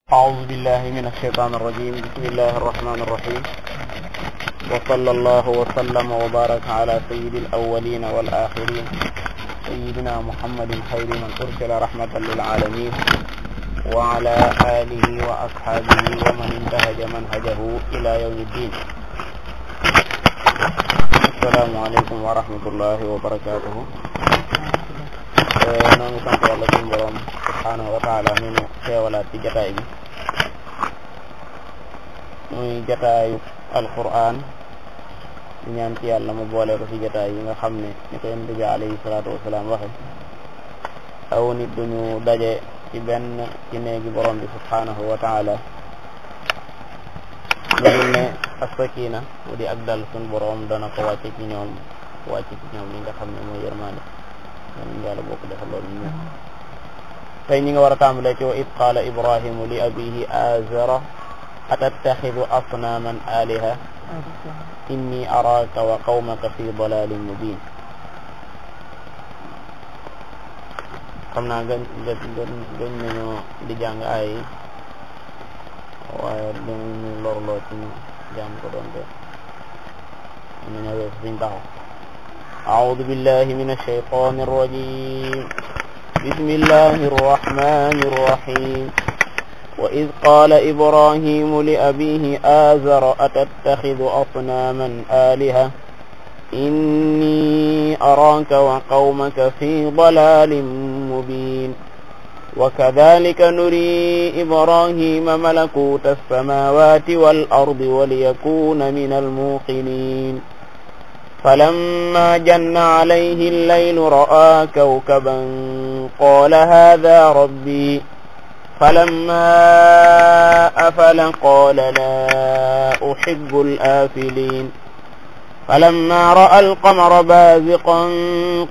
أعوذ بالله من الشيطان الرجيم. بسم الله الرحمن الرحيم، وصلى الله وسلم وبارك على سيد الأولين والآخرين سيدنا محمد خير من أرسل رحمة للعالمين وعلى آله وأصحابه ومن انتهج منهجه إلى يوم الدين. السلام عليكم ورحمة الله وبركاته. noo ngi sant yàlla suñu borom subhaanahu wa taala mi nu teewalaat ci jataay bi muy jataayu alquran di ñaan ci yàlla mu boole ko ci jataay yi nga xam ne ni ko yonent bi alayhi salaatu wasalaam waxe aw nit duñu daje ci benn ci néegi borom bi subhaanahu wa taala lu dul ne as-sakina mu di ak dal suñu borom dana ko wàcce ci ñoom li nga xam ne mooy yërmande ñu yàlla bokk defal loolu ñu tey ñi nga war a tàmbalee ci wa id qaala ibrahimu li abihi azara atattaxidu asnaaman aliha inni araaka wa qawmaka fi dalalin mubin. xam naa gën nañoo di jàng ay waaye dañu lorloo ci ñu jàng ko doon te nañoo wees suñ taxaw. أعوذ بالله من الشيطان الرجيم. بسم الله الرحمن الرحيم. وإذ قال إبراهيم لأبيه آزر أتتخذ أصناما آلهة إني أراك وقومك في ضلال مبين. وكذلك نري إبراهيم ملكوت السماوات والأرض وليكون من الموقنين. فلما جن عليه الليل رأى كوكبا قال هذا ربي. فلما أفل قال لا أحب الآفلين. فلما رأى القمر بازقا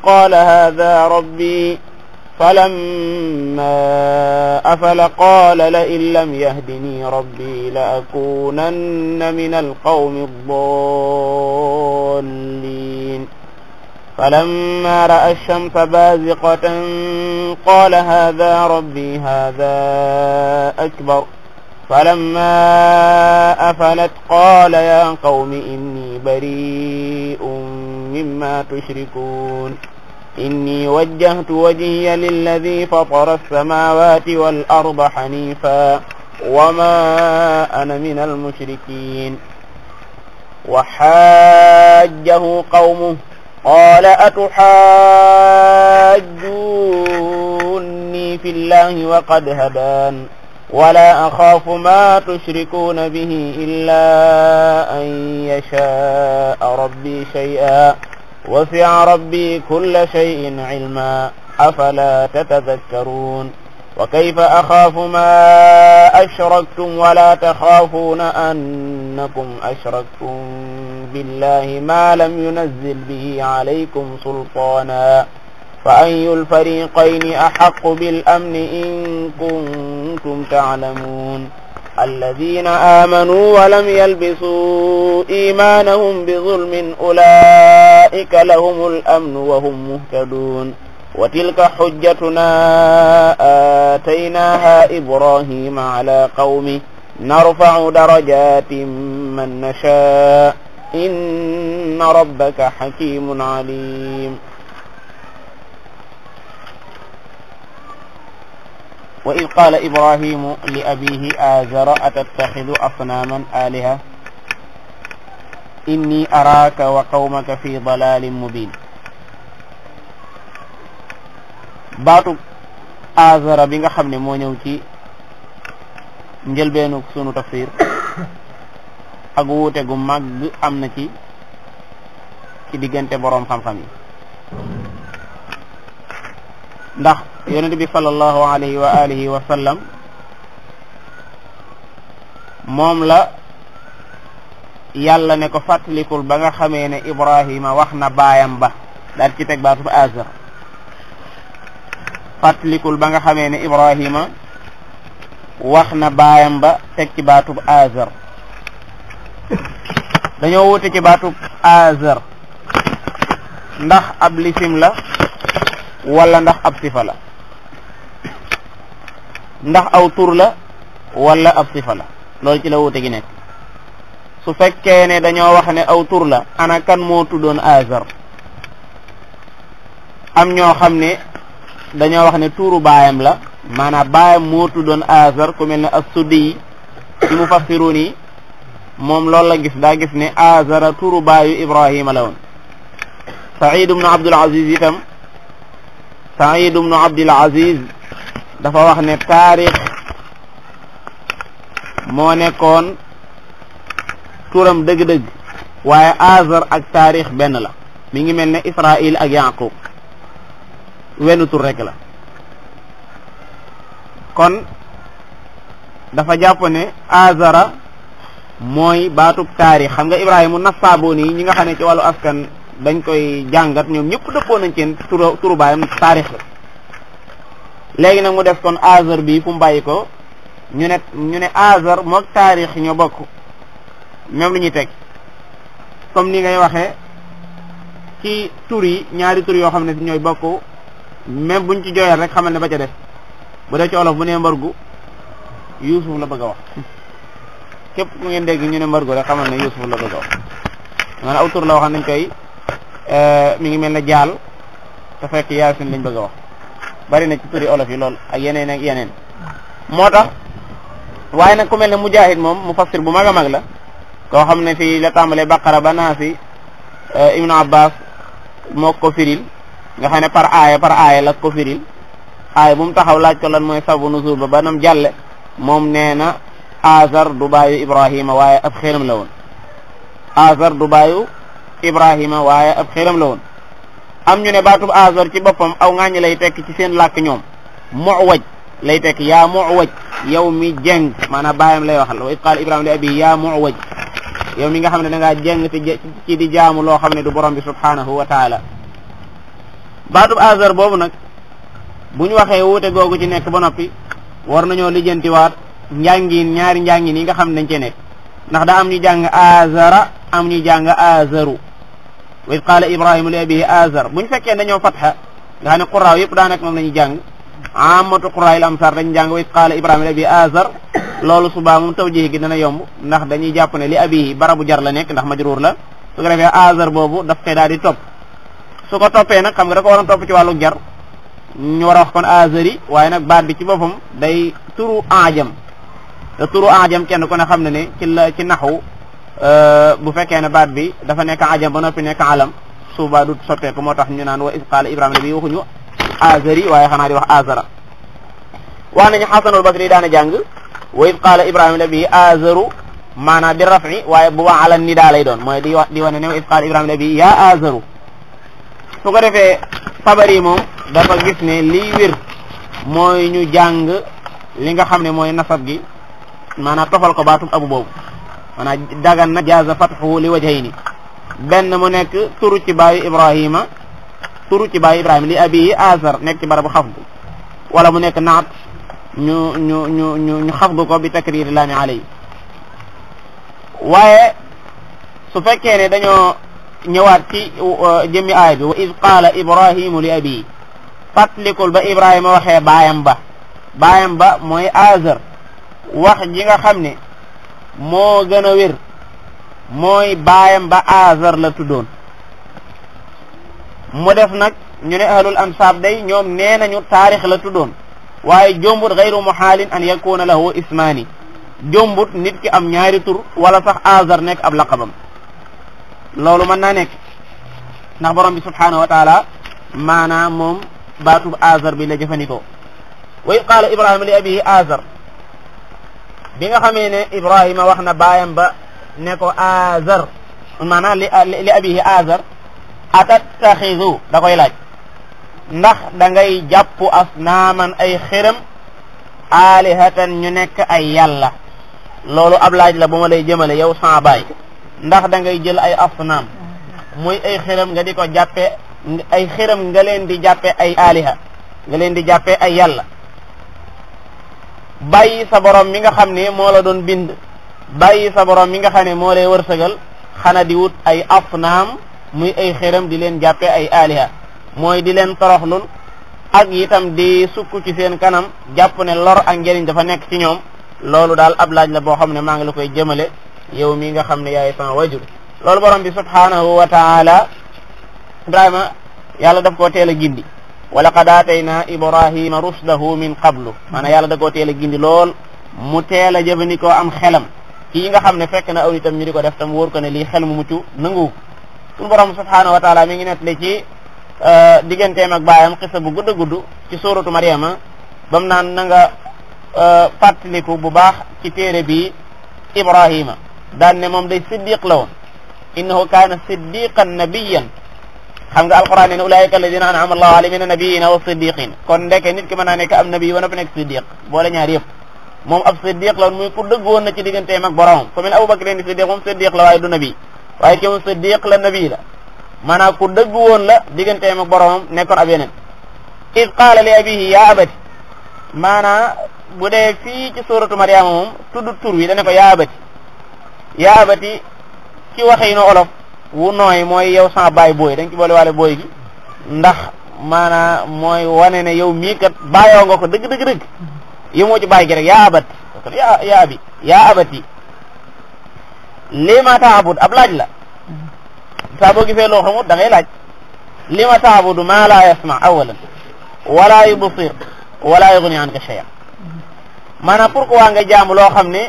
قال هذا ربي. فلما أفل قال لئن لم يهدني ربي لأكونن من القوم الضالين. فلما رأى الشمس بازقة قال هذا ربي هذا أكبر. فلما أفلت قال يا قوم إني بريء مما تشركون. إني وجهت وجهي للذي فطر السماوات والأرض حنيفا وما أنا من المشركين. وحاجه قومه قال أتحاجوني في الله وقد هدان ولا أخاف ما تشركون به إلا أن يشاء ربي شيئا وسع ربي كل شيء علما أفلا تتذكرون. وكيف أخاف ما أشركتم ولا تخافون أنكم أشركتم بالله ما لم ينزل به عليكم سلطانا فأي الفريقين أحق بالأمن إن كنتم تعلمون. الذين آمنوا ولم يلبسوا إيمانهم بظلم أولئك لهم الأمن وهم مهتدون. وتلك حجتنا آتيناها إبراهيم على قومه نرفع درجات من نشاء إن ربك حكيم عليم. وإذ قال إبراهيم لأبيه آزر أتتخذ أصناما آلهة إني أراك وقومك في ضلال مبين. baatu azara bi nga xam ne moo ñëw ci njëlbeenu sunu tafsir ak wuute gu màgg am na ci diggante boroom xam-xam yi ndax yonent bi sallallahu alayhi wa alihi wa sallam moom la yàlla ne ko fàttalikul ba nga xamee ne Ibrahima wax na baayam ba daal ci teg baatu azar. fàttalikul ba nga xamee ne Ibrahima wax na baayam ba teg ci baatub azar. dañoo wute ci baatub azar ndax ab lisim la wala ndax ab sifa la, ndax aw tur la wala ab sifa la loolu ci la wuute gi nekk su fekkee ne dañoo wax ne aw tur la ana kan moo tuddoon Azar am ñoo xam ne dañoo wax ne tuuru baayam la maanaam baayam moo tuddoon Azar ku mel ne as-Suddi ci mufassirun yi moom loolu la gis daa gis ne Azara tuuru baayu Ibrahima la woon Saïd ibnu Abdul Aziz itam Saïd ibnu Abdul Aziz dafa wax ne taarix moo nekkoon turam dëgg-dëgg waaye Azar ak taarix benn la mi ngi mel ne Israil ak Yaqub wenn tur rek la kon dafa jàpp ne Azara mooy baatub taarix xam nga Ibrahima Nassaabooni ñi nga xam ne ci wàllu askan dañ koy jàngat ñoom ñëpp dëppoo nañ ci turu baayam taarix la léegi nag mu def kon Azar bi fu mu bàyyi ko ñu ne Azar moog taarix ñoo bokk même lu ñuy teg comme ni ngay waxee ci tur yi ñaari tur yoo xam ne ñooy bokk même buñ ci jooyal rek xamal ne ba ca def bu dee ci olof bu nee mbargu Yuusuf la bëgg a wax képp ku ngeen dégg ñu ne mbargu rek xamal ne Yuusuf la bëgg a wax maanaam aw tur la wax nañ koy mi ngi mel ne jaal te fekk Yaasin lañ bëgg a wax bari na ci turi olof yi lool ak yeneen ak yeneen moo tax waaye nag ku mel ne Mujaahid moom mufassir bu mag a mag la koo xam ne fii la tàmbalee Baqara ba Naasi Ibnu Abbas moo ko firil nga xam ne par aaya la ko firil aaya bu mu taxaw laaj ko lan mooy sabu nuzul ba nam jàlle moom nee na Azar du baayu Ibrahima waaye ab xelam la woon Azar du baayu Ibrahima waaye ab xelam la woon am ñu ne baatub Azar ci boppam aw ŋaañi lay tekk ci seen làkk ñoom muwaj lay tekk yaa muwaj yow mi jeng maanaam baayam lay waxal wa id qaala Ibrahima li abihi yaa muwaj yow mi nga xam ne da ngaa jeng ci di jaamu loo xam ne du borom bi subhanahu wa taala baatub Azar boobu nag bu ñu waxee wuute googu ci nekk ba noppi war nañoo lijjantiwaat ñaari njàngin yi nga xam ne dañ cee nekk ndax daa am ñu jàng Azara am ñu jàng Azaru wa id qaala Ibrahima li abihi Azar bu ñu fekkee dañoo fatxa nga xam ne quraaw yëpp daa nekk moom la ñuy jàng amatu quraayil amsar dañ jàng wa id qaala Ibrahima li abihi Azar loolu subaa moom tawjiih gi dana yomb ndax dañuy jàpp ne li abihi barabu jar la nekk ndax majruur la su ko defee Azar boobu daf koy daal di topp su ko toppee nag xam nga da ko waroon topp ci wàllu jar ñu war a wax kon Azari waaye nag baat bi ci boppam day turu ajam te turu ajam kenn ku ne xam ne ne ci naxu bu fekkee ne baat bi dafa nekk ajam ba noppi nekk alam suba du soppeeku moo tax ñu naan wa iz qaala Ibrahima bi waxuñu Azari waaye xanaa di wax Azara wax nañu Xasanul Basri daana jàng wa iz qaala Ibrahima la bi Azaru maanaam bi rafi waaye bu waa ala nidaa lay doon mooy di wane ne wa iz qaala Ibrahima la bi yaa Azaru su ko defee Tabari moom dafa gis ne lii wér mooy ñu jàng li nga xam ne mooy nasab gi maanaam tofal ko baatub abu boobu maanaam dagan na jaaza fatxuhu li wajhayni benn mu nekk turu ci baayu Ibrahima li abiyi Azar nekk ci barabu xafdu wala mu nekk naat ñu xafdu ko bi takrir laami alay waaye su fekkee ne dañoo ñëwaat ci jëmmi aaya bi wa id qaala Ibrahimu li abiyi fàttalikul ba Ibrahima waxee baayam ba mooy Azar wax ji nga xam ne moo gën a wér mooy baayam ba Azar la tuddoon mu def nag ñu ne ahlul ansaab day ñoom nee nañu taarix la tuddoon waaye jombut gayru muhaalin an yakuna lahu ismaani jombut nit ki am ñaari tur wala sax Azar nekk ab laqabam loolu mën naa nekk ndax borom bi subhanahu wa taala maanaam moom baatub Azar bi la jëfandikoo wa id qaala Ibrahima li abihi Azar bi nga xamee ne Ibrahima wax na baayam ba ne ko Azar maanaam li abihi Azar atattaxidu da koy laaj ndax da ngay jàpp asnaaman ay xërëm aalihatan ñu nekk ay yàlla loolu ab laaj la bu ma lay jëmale yow sama baay ndax da ngay jël ay asnaam muy ay xërëm nga di ko jàppe ay xërëm nga leen di jàppe ay aaliha nga leen di jàppe ay yàlla bàyyi sa borom mi nga xam ne moo la doon bind bàyyi sa borom mi nga xam ne moo lay wërsëgal xana di wut ay asnaam muy ay xërëm di leen jàppe ay aaliha mooy di leen toroxlul ak itam di sukk ci seen kanam jàpp ne lor ak njëriñ dafa nekk ci ñoom loolu daal ab laaj la boo xam ne maa ngi la koy jëmale yow mi nga xam ne yaay sama wajur loolu borom bi subhanahu wa taala Ibrahima yàlla daf koo teel a gindi wa laqad aatayna Ibrahima rushdahu min qablu maanaam yàlla da koo teel a gindi lool mu teel a jëfandikoo am xelam kii nga xam ne fekk na aw nitam ñu di ko def tam wóor ko ne lii xel mu mucc nangu suñu borom subhanahu wa taala mi ngi nettali ci digganteem ak baayam xisa bu gudd a gudd ci suuratu Maryama bam naan na nga fàttaliku bu baax ci téere bi Ibrahima daan ne moom day siddiq la woon innahu kaana siddiqan nabiyan xam nga alquran ne ulaika alladina an'ama allahu alayhim min nabiyina wa siddiqin kon ndeke nit ki mën naa nekk am nabi ba noppi nekk siddiq boole ñaar yëpp moom ab siddiq la woon muy ku dëgg woon na ci digganteem ak boromam ku mel ne Abubakar ni siddiq moom siddiq la waaye du nabi waaye ki moom siddiq la nabi la maanaam ku dëgg woon la digganteem ak boromam nekkoon ab yeneen id qaala li abihi ya abati maanaam bu dee fii ci suuratu Maryama moom tudd tur wi dane ko yaa abati ci waxinu olof wu nooy mooy yow sama baay booy dañ ci boole waale booy gi ndax maanaam mooy wane ne yow mii kat bàyyoo nga ko dëgg yow moo ci bàyyi gi rek yaa abati yaa abati lima taabud ab laaj la saa boo gisee loo xamut da ngay laaj lima taabudu maa laa yasma awalan wala yubsir wala yughni anka shay'an maanaam pourquoi nga jaamu loo xam ne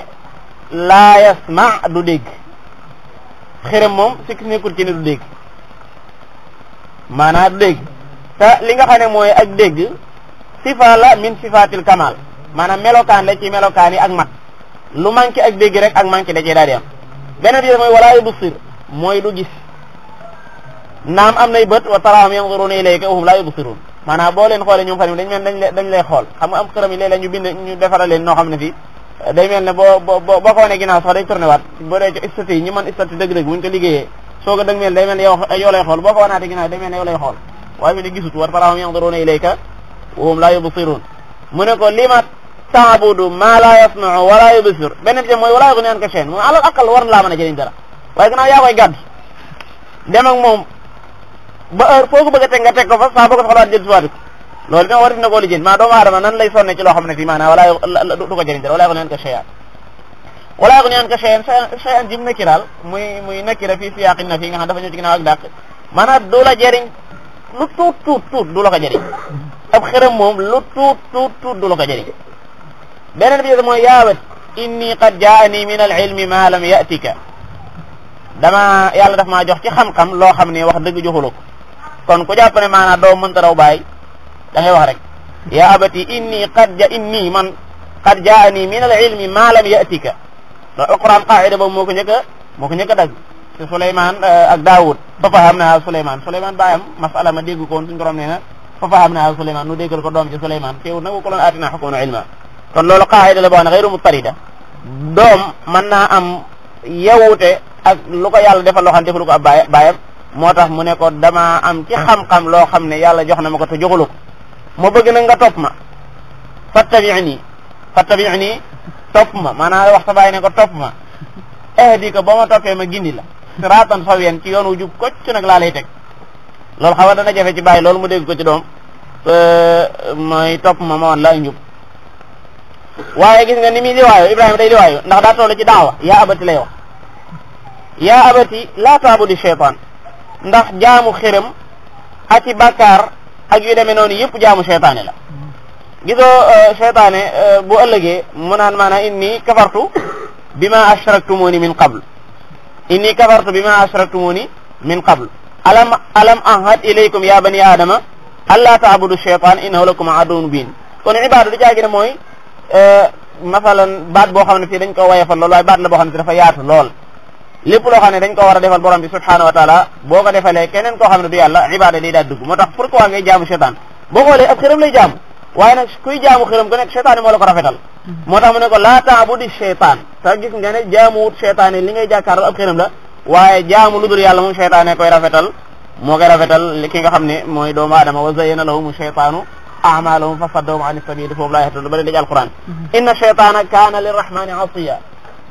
laa yasma du dégg xërëm moom sikk nekkul ci ne du dégg maanaam du dégg te li nga xam ne mooy ak dégg sifa la min sifatil kamal maanaam melokaan la ci melokaan yi ak mat lu manqué ak dégg rek ak manqué da cee daal di am beneen bi mooy wala yubsir mooy du gis naam am nay bët wa taraahum yanzuruna ilayka wa hum la yubsirun maanaam boo leen xoolee ñoom fan dañ mel dañ lay xool xam nga am xërëm yi léeg-léeg ñu bind ñu defaral leen noo xam ne fii day mel ne boo ko wane ginnaaw sax day tourné waat boo dee ci statut yi ñi mën statut dëgg-dëgg buñ ko liggéeyee soog a dëgg mel day mel ne yow lay xool boo ko wanaatee ginnaaw day mel ne yow lay xool waaye fi ne gisut wa taraahum yanzuruna ilayka wa hum la yubsirun mu ne ko lima taabudu ma la yasma'u wala yubsir beneen bi mooy wala yughni anka shay'an moom alal aqal war na laa mën a jëriñ dara waaye gannaaw yaa koy gàddu dem ak moom ba heure foo ko bëgg a teg nga teg ko fa saa boo ko soxlaat jël suwaat ko loolu dina war na koo lijjanti maa doomu aadama nan lay sonne ci loo xam ne fii maanaam wala du ko jëriñ dara wala yughni anka shay'an wala yughni anka shay'an jim nakiraal muy nakira fii siyaaqin na fii nga xam dafa ñëw ci ginnaaw ak dàq maanaam du la jëriñ lu tuut du la ko jëriñ ab xërëm moom lu tuut du la ko jëriñ beneen bi mooy yaawat inni qad jaani min al ilmi ma lam yatika yàlla daf maa jox ci xam-xam loo xam ne wax dëgg joxulu ko kon ku jàpp ne maanaam doo mënta raw baay da ngay wax rek ya abati inni man qad jaani min al ilmi ma lam yatika loolu alquran qaida boobu moo ko njëkk a dagg ci Souleymane ak Daoud fa fahamnaha Souleymane baayam masala ma dégg ko woon suñu borom nee na fa fahamnaha Souleymane nu déggal ko doom ci Souleymane teewul nag ko loon aatina hukman ilma kon loolu qaida la boo xam ne xayru mutarida doom mën naa am yewute ak lu ko yàlla defal loo xam ne defalu ko ab baayam moo tax mu ne ko dama am ci xam-xam loo xam ne yàlla jox na ma ko te joxulu ko ma bëgg nag nga topp ma fattabi'ni topp ma maanaam wax sa bàyyi ne ko topp ma ahdi ko ba ma toppee ma gindi la siratan sawiyan ci yoon wu jub kocc nag laa lay teg loolu xaw a dana jafe ci bàyyi loolu mu dégg ko ci doom mooy topp ma woon la njub waaye gis nga ni muy liwaayo Ibrahima day liwaayo ndax daa toll ci daawa yaa abati lay wax yaa abati laa taabudi shaytaan ndax jaamu xërëm ak ci bàkkaar ak yu demee noonu yëpp jaamu seytaane la gisoo seytaane bu ëllëgee mu naan maanaam inni kafartu bima ashraktumuni min qabl alam ahad ilaykum ya bani adama alla taabudu shaytan innahu lakum aduwwun mubin kon ibaadu du jaagi ne mooy masalan baat boo xam ne fii dañ ko wayefal lool waaye baat la boo xam ne dafa yaatu lool lépp loo xam ne dañ ko war a defal borom bi subhanahu wa taala boo ko defalee keneen koo xam ne du yàlla ibaada day daal dugg moo tax pourquoi ngay jaamu seytaan boo xoolee ab xërëm lay jaamu waaye nag kuy jaamu xërëm ku nekk seytaan moo la ko rafetal moo tax mu ne ko laa taabudi seytaan te gis nga ne jaamuwut seytaan li ngay jàkkaarloo ab xërëm la waaye jaamu lu dul yàlla moom seytaane koy rafetal moo koy rafetal ki nga xam ne mooy doomu aadama wa zayyana lahum shaytaanu a'maalahum fa saddahum an sabili foofu laa yahtadun bari daj alquran inna shaytaana kaana lirrahmani asiya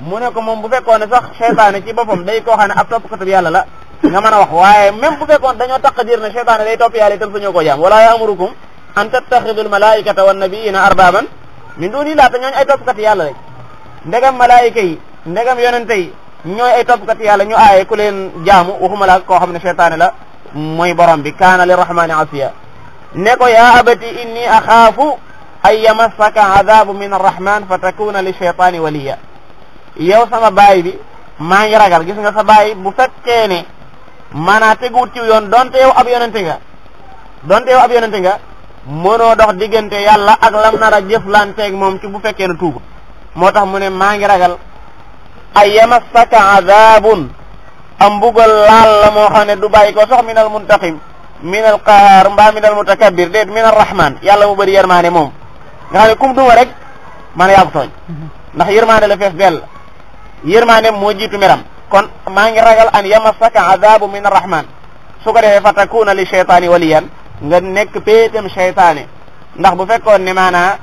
mu ne ko moom bu fekkoon ne sax seytaane ci boppam day koo xam ne ab toppkatub yàlla la nga mën a wax waaye même bu fekkoon dañoo taqdir ne seytaane day topp yàlla itam sañoo koo jaam wala ya'murukum an tattaxidu almalaikata wannabiyina arbaban min duni laa te ñooñu ay toppkat yàlla rek ndegam malaayika yi ndegam yonente yi ñooy ay toppkat yàlla ñu aaye ku leen jaamu waxuma la koo xam ne seytaane la mooy borom bi kaana lirrahmani asiya ne ko yaa abati inni axaafu an yamassaka adabu min arrahman fa takuna li shaytaani waliya yow sama baay bi maa ngi ragal gis nga sa baay bu fekkee ne maanaa teguwut ci yoon donte yow ab yonente nga mënoo dox diggante yàlla ak lam nar a jëflanteeg moom ci bu fekkee ne tuubu moo tax mu ne maa ngi ragal ay yamassaka adabun am mbugal laal la moo xam ne du bàyyi ko sax min al muntaqim min al qahaar mbaa min al mutakabbir déet min ar rahman yàlla mu bëri yërmaane moom nga xam ne kum duma rek man yaa ko tooñ ndax yërmaane la fees dell yërmaane moo jiitu meram kon maa ngi ragal an yamassaka adabu min ar rahman su ko defee fa takuna li shaytaani waliyan nga nekk péetam shaytaane ndax bu fekkoon ne maanaa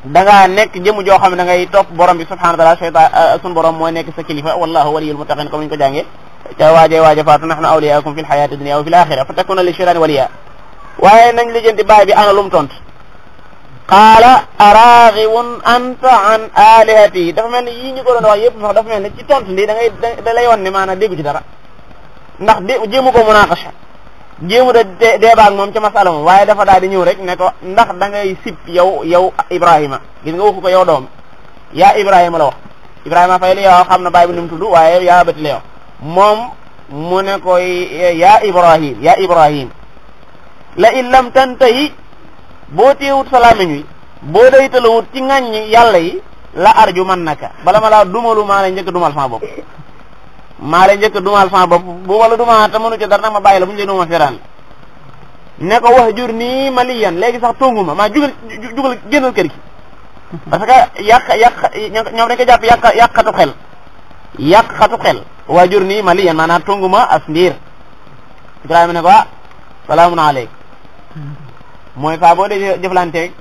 da ngaa nekk jëmu joo xam ne da ngay topp borom bi subhanahu wa ta'ala shaytaan sun borom moo nekk sa kilifa wallahu waliyul muttaqin comme ñu ko jàngee ca waaje faatu nahnu awliyaakum fil hayati dunya wa fil akhirah fa takuna li shaytaani waliya waaye nañ lijjanti baay bi ana lum tont qaala araghibun anta an alihati dafa mel ni yii ñu ko doon wax yëpp sax dafa mel ni ci tont ndi da lay won ne maanaam déggu ci dara ndax jéemu ko munaqasha jéemu da débat moom ca masala moom waaye dafa daal di ñëw rek ne ko ndax da ngay sib yow Ibrahima gis nga waxu ko yow doom yaa Ibrahima la wax Ibrahima fay li yow xam na baay bi nu mu tudd waaye yaa bati la yow moom mu ne ko yaa Ibrahim la in lam tantahi boo téewut salaamiñ wi boo daytalawut ci ŋàññi yàlla yi la arju man naka bala ma laa dumalu maa lay njëkk dumal sama bopp bu wala duma te mënu ci dara nag ma bàyyi la bu ñu lay duma feraan ne ko wax jur nii maliyan léegi sax tongu ma maa jugal génnal kër gi parce que ñoom dañ ko jàpp yàqatu xel waa jur nii maliyan maanaam tongu ma as ndiir Ibrahima ne ko salaamun aleyk mooy saa boo dee jëflante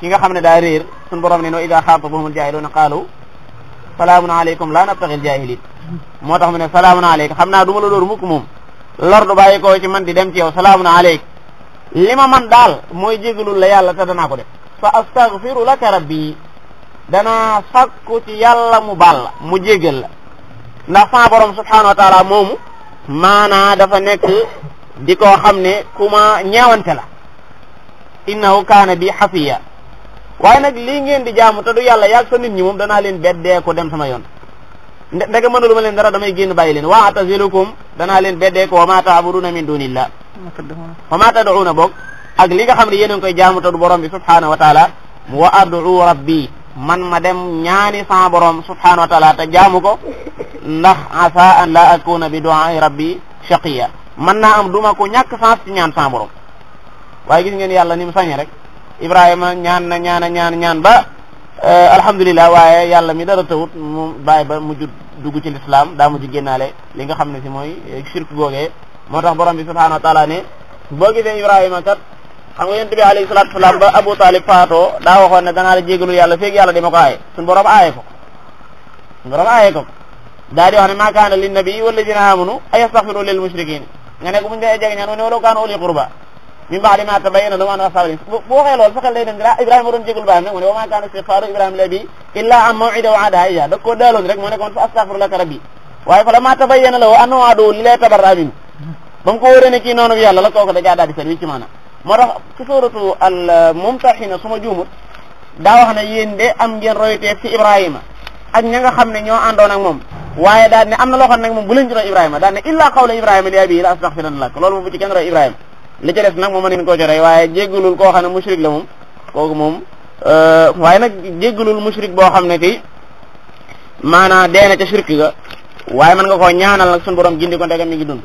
ki nga xam ne daa réer suñu borom ne no ida xaatabahumul jaahiluuna qaalu salaamun aleykum laa nabtaxil jaahiliin moo tax mu ne salaamun aleyk xam naa du ma la dóor mukk moom lor du bàyyi ko ci man di dem ci yow salaamun aleyk li ma man daal mooy jégalul la yàlla te danaa ko def fa astaghfiru laka rabbi danaa sakku ci yàlla mu baal mu jégal la ndax sama borom subhanahu wa taala moomu maanaa dafa nekk di koo xam ne ku ma ñeewante la innahu kaana bi xafiya waaye nag lii ngeen di jaamu te du yàlla yàgg sa nit ñi moom danaa leen beddee ko dem sama yoon ndege mënulu ma leen dara damay génn bàyyi leen wa atazilukum danaa leen beddee ko wa ma taabuduna min dunillah wa ma tad'una boog ak li nga xam ne yéen a ngi koy jaamu te du borom bi subhanahu wa taala wa ad'u rabbi man ma dem ñaani sama borom subhanahu wa taala te jaamu ko ndax asa an la akuna bi du'a'i rabbi shaqiya man naa am duma ko ñàkk sens ci ñaan sama borom waaye gis ngeen yàlla ni mu sañe rek Ibrahima ñaan ba alhamdulilah waaye yàlla mi dara tawut mu bàyyi ba mujj dugg ci l'islam daa mujj génnaale li nga xam ne si mooy shirk googee moo tax borom bi subhanahu wa taala ne boo gisee Ibrahima kat xam nga yonent bi alayhi salatu wasalaam ba Abu Talib faatoo daa waxoon ne danaa la jégalul yàlla feeg yàlla dima ko aaye suñu borom aaye ko daa di wax ne maa kaana lin nabi walladina amanu ay yastaghfiru lil mushrikin nga ne ko buñu dee jege ñaan mu ne walaw kaanu uli qurba min ba'di ma tabayyana lahum annahum ashabul jahim bu waxee loolu saxal lay dem Ibrahima doon jégalu baayam nag mu ne wa ma kaana istighfaaru Ibrahima li abiihi illaa an maw'ida wa'adahaa iyyaahu da koo daaloon rek mu ne ko fa astaghfiru laka rabbi waaye fa lammaa tabayyana lahu annahu aduwwun lillahi tabarra'a minhu ba mu ko wóoree ne kii noonu yàlla la kooku da jaa daal di set wi ci maanaam moo tax ci suuratu al mumtahina suma juumut daa wax ne yéen de am ngeen royteef ci Ibrahima ak ña nga xam ne ñoo àndoon ak moom waaye daal ne am na loo xam ne nag moom bu leen ci roy Ibrahima daal ne illaa qawla Ibrahima li abiihi la astaghfiranna lak loolu moom bu ci kenn roy Ibrahima li ci des nag moom mën koo ci roy waaye jéggulul koo xam ne mushrik la moom kooku moom waaye nag jéggulul mushrik boo xam ne tey maanaam dee na ca shirk ga waaye mën nga koo ñaanal nag suñu borom gindi ko ndegam mi ngi dund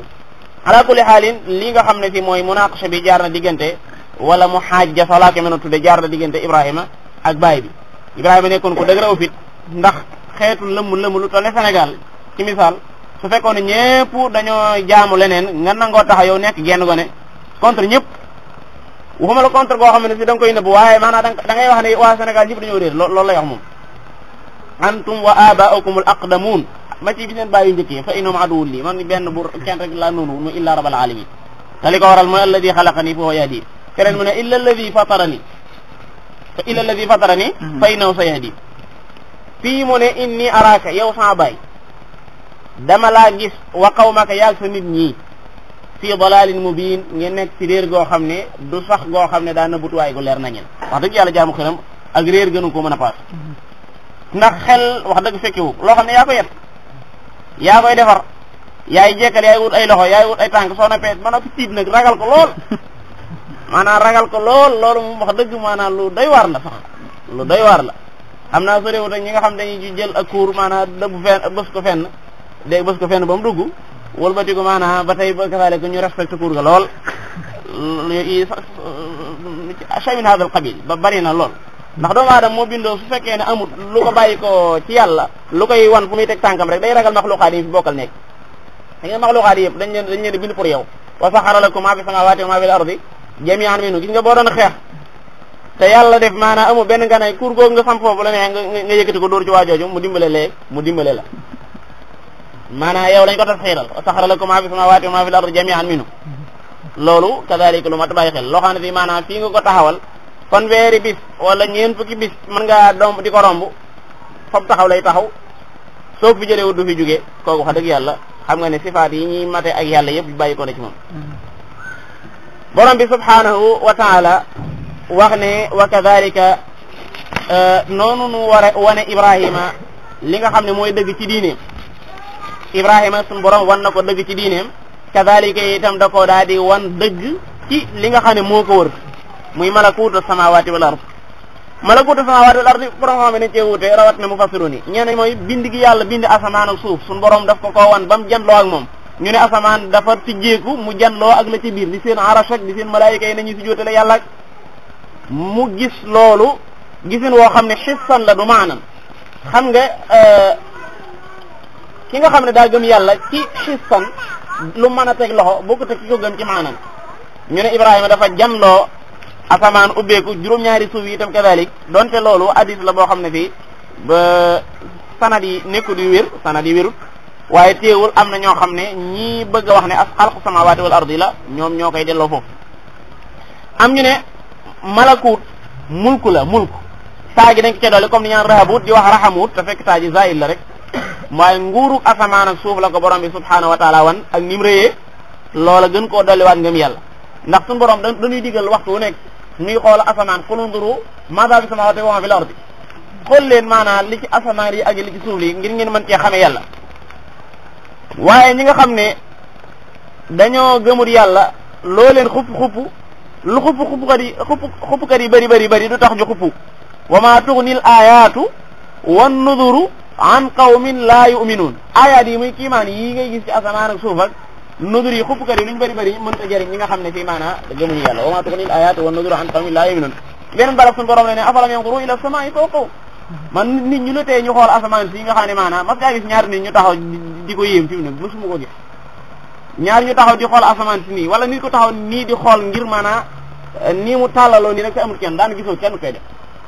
ala kulli xaalin li nga xam ne si mooy munaqasha bi jaar na diggante wala mu xaajja salaa ke mën a tudde jaar na diggante Ibrahima ak baay bi Ibrahima nekkoon ko dëgg raw fit ndax xeetu lëmm lu toll ne Sénégal ci misaal su fekkoon ne ñëpp dañoo jaamu leneen nga nangoo taxa yow nekk genn gone contre ñëpp waxuma la contre goo xam ne si da nga koy nëbbu waaye maanaam da ngay wax ne waa Sénégal ñëpp dañoo réer loolu lay wax moom antum wa aba'ukumul aqdamun ma ci bi seen bàyyi njëkk yi fa innahum aduwwun lii man benn bu kenn rek laa noonu mu illa rabbal alamin te li ko waral mooy alladi xalaqani fa huwa yahdi keneen mu ne illa alladi fatarani fa innahu sayahdi fii mu ne inni araaka yow sama baay dama laa gis wa qawmaka yaag sa nit ñi fii dalalin mubin ngeen nekk ci réer goo xam ne du sax goo xam ne daa nëbbutuwaay gu leer nañen wax dëgg yàlla jaamu xelam ak réer gënu ko mën a paas ndax xel wax dëgg fekkiwu loo xam ne yaa ko yet yaa koy defar yaay jekkal yaay wut ay loxo yaay wut ay tànk soo noppee ba noppi tiit nag ragal ko lool maanaam ragal ko lool loolu moom wax dëgg maanaam lu doy waar la sax lu doy waar la xam naa so réewut ak ñi nga xam dañuy jël ak kuur maanaam dëbb fenn bës ko fenn dégg bës ko fenn ba mu dugg wëlbati ko maanaam ba tey ba kasaale ko ñu respecté kuur ga lool shay min hadal qabil ba bari na lool ndax doomu aadama moo bindoo su fekkee ne amut lu ko bàyyi ko ci yàlla lu koy wan fu muy teg tànkam rek day ragal maxluqaat yi fi bokkal nekk da ngeen maxluqaat yi yëpp dañ leen bind pour yow wa saxara lakum maa fi samaawaati wa maa fi l ardi jami'an minhu gis nga boo doon xeex te yàlla def maanaam amul benn ganay kuur googu nga sam foofu la neex nga yëkkati ko dóor ci waajooju mu dimbale la maanaam yow lañ ko tas xiiral wa saxara lakum maa fi samaawaati wa maa fi l ardi jami'an minhu loolu kadalika lu mat bàyyi xel loo xam ne fii maanaam fii nga ko taxawal fanweeri bis wala ñeent fukki bis mën ngaa doom di ko romb foofu taxaw lay taxaw soo fi jëlee wut du fi jógee kooku wax dëgg yàlla xam nga ne sifaat yi ñuy mate ak yàlla yëpp bàyyi ko na ci moom borom bi subhanahu wa taala wax ne wa kadalika noonu nu war a wane Ibrahima li nga xam ne mooy dëgg ci diineem Ibrahima suñu borom wan na ko dëgg ci diineem kadalika itam da ko daal di wan dëgg ci li nga xam ne moo ko wër muy malakuutu samawati wal ard malakuutu samawati wal ard borom xam ne cee wuute rawat na mufassirun yi ñeneen mooy bind gi yàlla bind asamaan ak suuf suñu borom daf ko wan ba mu janloo ak moom ñu ne asamaan dafa tijjeeku mu janloo ak la ci biir di seen arash ak di seen malaayika yi nañu si jootale yàlla ak mu gis loolu gisin woo xam ne xissan la du maanam xam nga ki nga xam ne daa gëm yàlla ci xissan lu mën a teg loxo boo ko teg ki ko gëm ci maanam ñu ne Ibrahima dafa janloo asamaan ubbeeku juróom-ñaari suuf yi itam kadalik donte loolu hadis la boo xam ne fii ba sanad yi nekkul yu wér sanad yi wérut waaye teewul am na ñoo xam ne ñii bëgg a wax ne as xalqu samawati wal ardi la ñoom ñoo koy delloo foofu am ñu ne malakut mulku la mulku taa gi dañ ko ca doole comme ni ñaan rahabut di wax rahamut te fekk taa ji zaid la rek waaye nguuruk asamaan ak suuf la ko borom bi subhanahu wa taala wan ak ni mu réyee loola gën koo dolliwaat ngëm yàlla ndax suñu borom dañuy digal waxtu wu nekk ñuy xool asamaan qul unzuru maaza fi samawati wa ma fil ardi xool leen maanaam li ci asamaan yi ak li ci suuf li ngir ngeen mën cee xamee yàlla waaye ñi nga xam ne dañoo gëmut yàlla loo leen lu xuppkat yi bëri du tax ñu xuppu wa ma tughnil ayatu wan nuduru an qawmin la yu'minun ayat yi muy kiimaan yi ngay gis ci asamaan ak suuf ak nudur yi xuppkat yi luñ bëri mënta jëriñ ñi nga xam ne fii maanaa gëmuñu yàlla wa ma tughnil ayatu wan nuduru an qawmin la yu'minun beneen barab suñu borom la ne afalam yanzuru ila samaa'i fawqahum man nit ñu la tee ñu xool asamaan si nga xam ne maanaam mas ngaa gis ñaari nit ñu taxaw di ko yéem fi mu ne mësuma ko gis ñaar ñu taxaw di xool asamaan si nii wala nit ko taxaw nii di xool ngir maanaa nii mu tàllaloo nii rek te amul kenn daan gisoo kenn koy def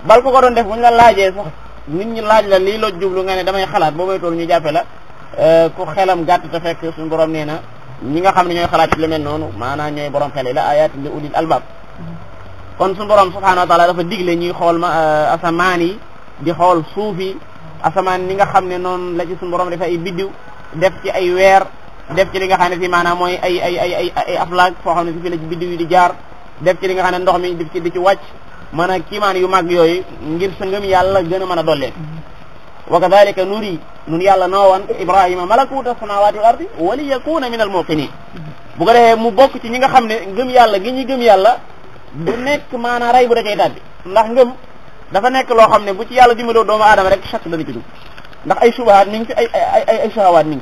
bal ko doon def bu ñu la laajee sax nit ñi laaj la lii loo jublu nga ne damay xalaat boo may tool ñu jàppe la ku xelam gàtt te fekk suñu borom nee na ñi nga xam ne ñooy xalaat ci lu mel noonu maanaam ñooy borom xel la ayatin li ulil albab kon suñu borom subhanahu wa taala dafa digle ñuy xool asamaan yi di xool suuf yi asamaan ni nga xam ne noonu la ci suñu borom def ay biddiw def ci ay weer def ci li nga xam ne fi maanaam mooy ay aflaag foo xam ne si fi la ci biddiw yi di jaar def ci li nga xam ne ndox mi di ci wàcc mën a kiimaan yu mag yooyu ngir sa ngëm yàlla gën a mën a dollee wa kadhalika nuri nun yàlla noowan Ibrahima malakuta samawati wal ardi wa li yakuna min al muqinin bu ko defee mu bokk ci ñi nga xam ne ngëm yàlla gi ñuy gëm yàlla du nekk maanaam ray bu da cay tàbbi ndax ngëm dafa nekk loo xam ne bu ci yàlla dimbaloo doomu aadama rek chaque dana ci dugg ndax ay subahaat mi ngi fi ay shahawaat mi ngi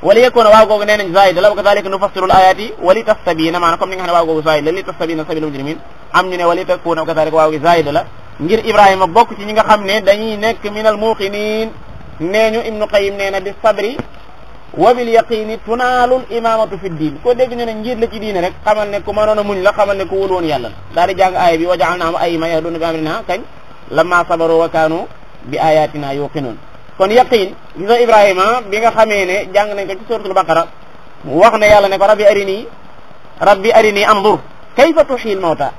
fi wali yakuna waaw googu nee nañ zaid la wa kadhalika nufassiru al ayati wali tastabina maanaam comme ni nga xam ne waaw googu zaid la li tastabina sabilul mujrimin am ñu ne wali takuna wa kadhalika waaw gi zaid la ngir Ibrahima bokk ci ñi nga xam ne dañuy nekk minal muqinin nee ñu Ibnu Qayyim nee na bi sabri wa bil yaqini tunaalul imamatu fi diin ko dégg ñu ne njiit la ci diine rek xamal ne ku mënoon a muñ la xamal ne ku wul woon yàlla daal di jàng aaya bi wa ja'alnaahum a'immatan yahduuna bi amrinaa kañ lamma sabaru wa kaanu bi ayatina yuqinuun kon yaqin gis nga Ibrahima bi nga xamee ne jàng nañ ko ci suratul baqara wax ne yàlla ne ko rabbi arini anzur kayfa tuhyil mawta